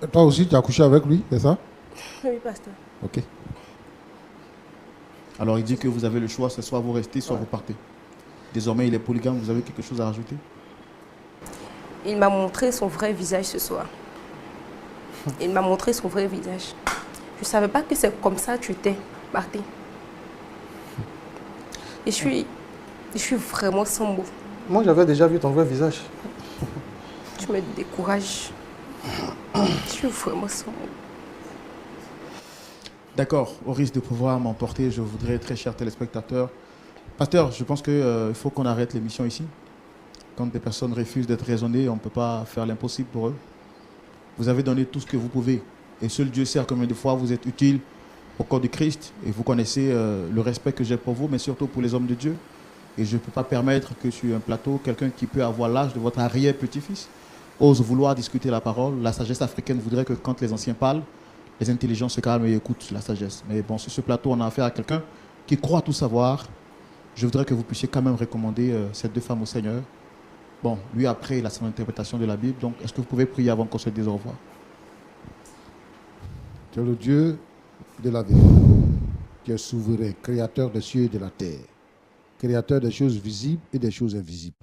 Toi aussi, tu as couché avec lui, c'est ça? Oui, pasteur. Ok. Alors, il dit que vous avez le choix, c'est soit vous restez, soit vous partez. Désormais, il est polygame, vous avez quelque chose à rajouter? Il m'a montré son vrai visage ce soir. Il m'a montré son vrai visage. Je ne savais pas que c'est comme ça que tu étais, Martin. Et je suis vraiment sans mots. Moi, j'avais déjà vu ton vrai visage. Tu me décourages. Je suis vraiment sans mots. D'accord, au risque de pouvoir m'emporter, je voudrais, très chers téléspectateurs, pasteur, je pense qu'il faut qu'on arrête l'émission ici. Quand des personnes refusent d'être raisonnées, on ne peut pas faire l'impossible pour eux. Vous avez donné tout ce que vous pouvez. Et seul Dieu sait à combien de fois vous êtes utile au corps du Christ. Et vous connaissez le respect que j'ai pour vous, mais surtout pour les hommes de Dieu. Et je ne peux pas permettre que sur un plateau, quelqu'un qui peut avoir l'âge de votre arrière-petit-fils ose vouloir discuter la parole. La sagesse africaine voudrait que quand les anciens parlent, les intelligents se calment et écoutent la sagesse. Mais bon, sur ce plateau, on a affaire à quelqu'un qui croit tout savoir. Je voudrais que vous puissiez quand même recommander ces deux femmes au Seigneur. Bon, lui après, il a son interprétation de la Bible. Donc, est-ce que vous pouvez prier avant qu'on se dise au revoir? Tu es le Dieu de la vérité. Tu es souverain, créateur des cieux et de la terre. Créateur des choses visibles et des choses invisibles.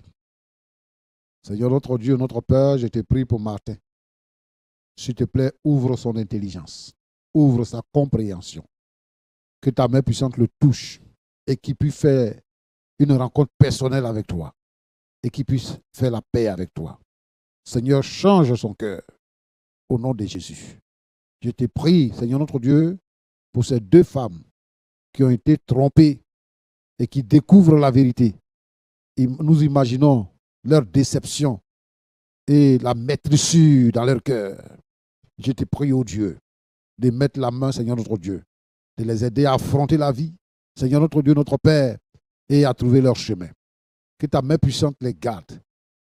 Seigneur notre Dieu, notre Père, je te prie pour Martin. S'il te plaît, ouvre son intelligence. Ouvre sa compréhension. Que ta main puissante le touche et qu'il puisse faire une rencontre personnelle avec toi. Et qu'il puisse faire la paix avec toi. Seigneur, change son cœur au nom de Jésus. Je te prie, Seigneur notre Dieu, pour ces deux femmes qui ont été trompées et qui découvrent la vérité. Et nous imaginons leur déception et la maîtrisure dans leur cœur. Je te prie, ô Dieu, de mettre la main, Seigneur notre Dieu, de les aider à affronter la vie, Seigneur notre Dieu, notre Père, et à trouver leur chemin. Que ta main puissante les garde.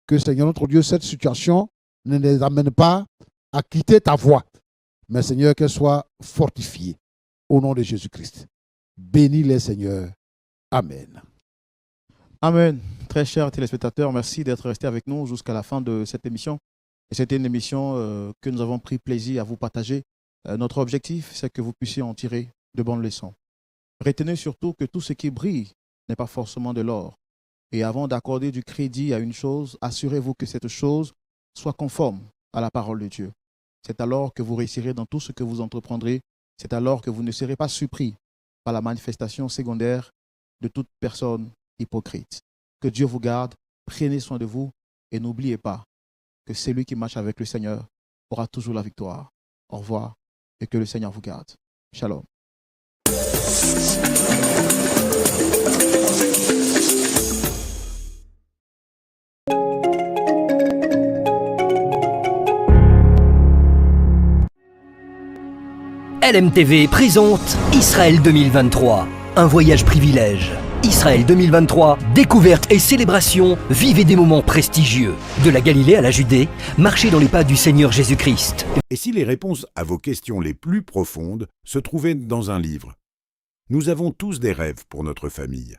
Que, Seigneur notre Dieu, cette situation ne les amène pas à quitter ta voie. Mais Seigneur, qu'elle soit fortifiée au nom de Jésus-Christ. Bénis-les, Seigneur. Amen. Amen. Très chers téléspectateurs, merci d'être restés avec nous jusqu'à la fin de cette émission. Et c'était une émission que nous avons pris plaisir à vous partager. Notre objectif, c'est que vous puissiez en tirer de bonnes leçons. Retenez surtout que tout ce qui brille n'est pas forcément de l'or. Et avant d'accorder du crédit à une chose, assurez-vous que cette chose soit conforme à la parole de Dieu. C'est alors que vous réussirez dans tout ce que vous entreprendrez. C'est alors que vous ne serez pas surpris par la manifestation secondaire de toute personne hypocrite. Que Dieu vous garde, prenez soin de vous et n'oubliez pas que celui qui marche avec le Seigneur aura toujours la victoire. Au revoir et que le Seigneur vous garde. Shalom. LMTV présente Israël 2023, un voyage privilège. Israël 2023, découverte et célébration, vivez des moments prestigieux. De la Galilée à la Judée, marchez dans les pas du Seigneur Jésus-Christ. Et si les réponses à vos questions les plus profondes se trouvaient dans un livre? Nous avons tous des rêves pour notre famille.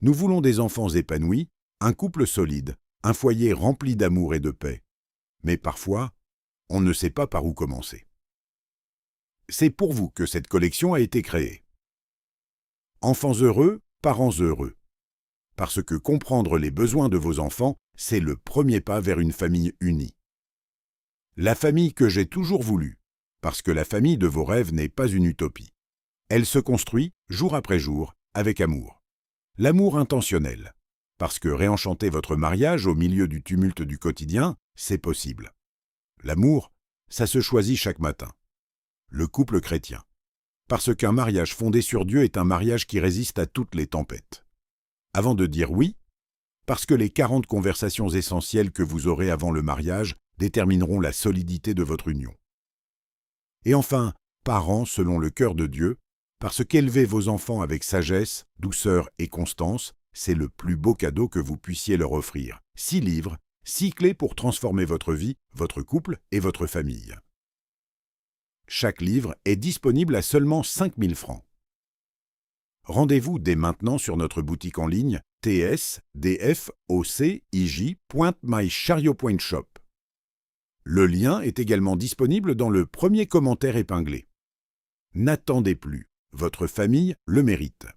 Nous voulons des enfants épanouis, un couple solide, un foyer rempli d'amour et de paix. Mais parfois, on ne sait pas par où commencer. C'est pour vous que cette collection a été créée. Enfants heureux, parents heureux. Parce que comprendre les besoins de vos enfants, c'est le premier pas vers une famille unie. La famille que j'ai toujours voulu, parce que la famille de vos rêves n'est pas une utopie. Elle se construit, jour après jour, avec amour. L'amour intentionnel, parce que réenchanter votre mariage au milieu du tumulte du quotidien, c'est possible. L'amour, ça se choisit chaque matin. Le couple chrétien. Parce qu'un mariage fondé sur Dieu est un mariage qui résiste à toutes les tempêtes. Avant de dire oui, parce que les 40 conversations essentielles que vous aurez avant le mariage détermineront la solidité de votre union. Et enfin, parents selon le cœur de Dieu, parce qu'élever vos enfants avec sagesse, douceur et constance, c'est le plus beau cadeau que vous puissiez leur offrir. 6 livres, 6 clés pour transformer votre vie, votre couple et votre famille. Chaque livre est disponible à seulement 5 000 francs. Rendez-vous dès maintenant sur notre boutique en ligne tsdfocij.mychariot.shop. Le lien est également disponible dans le premier commentaire épinglé. N'attendez plus, votre famille le mérite.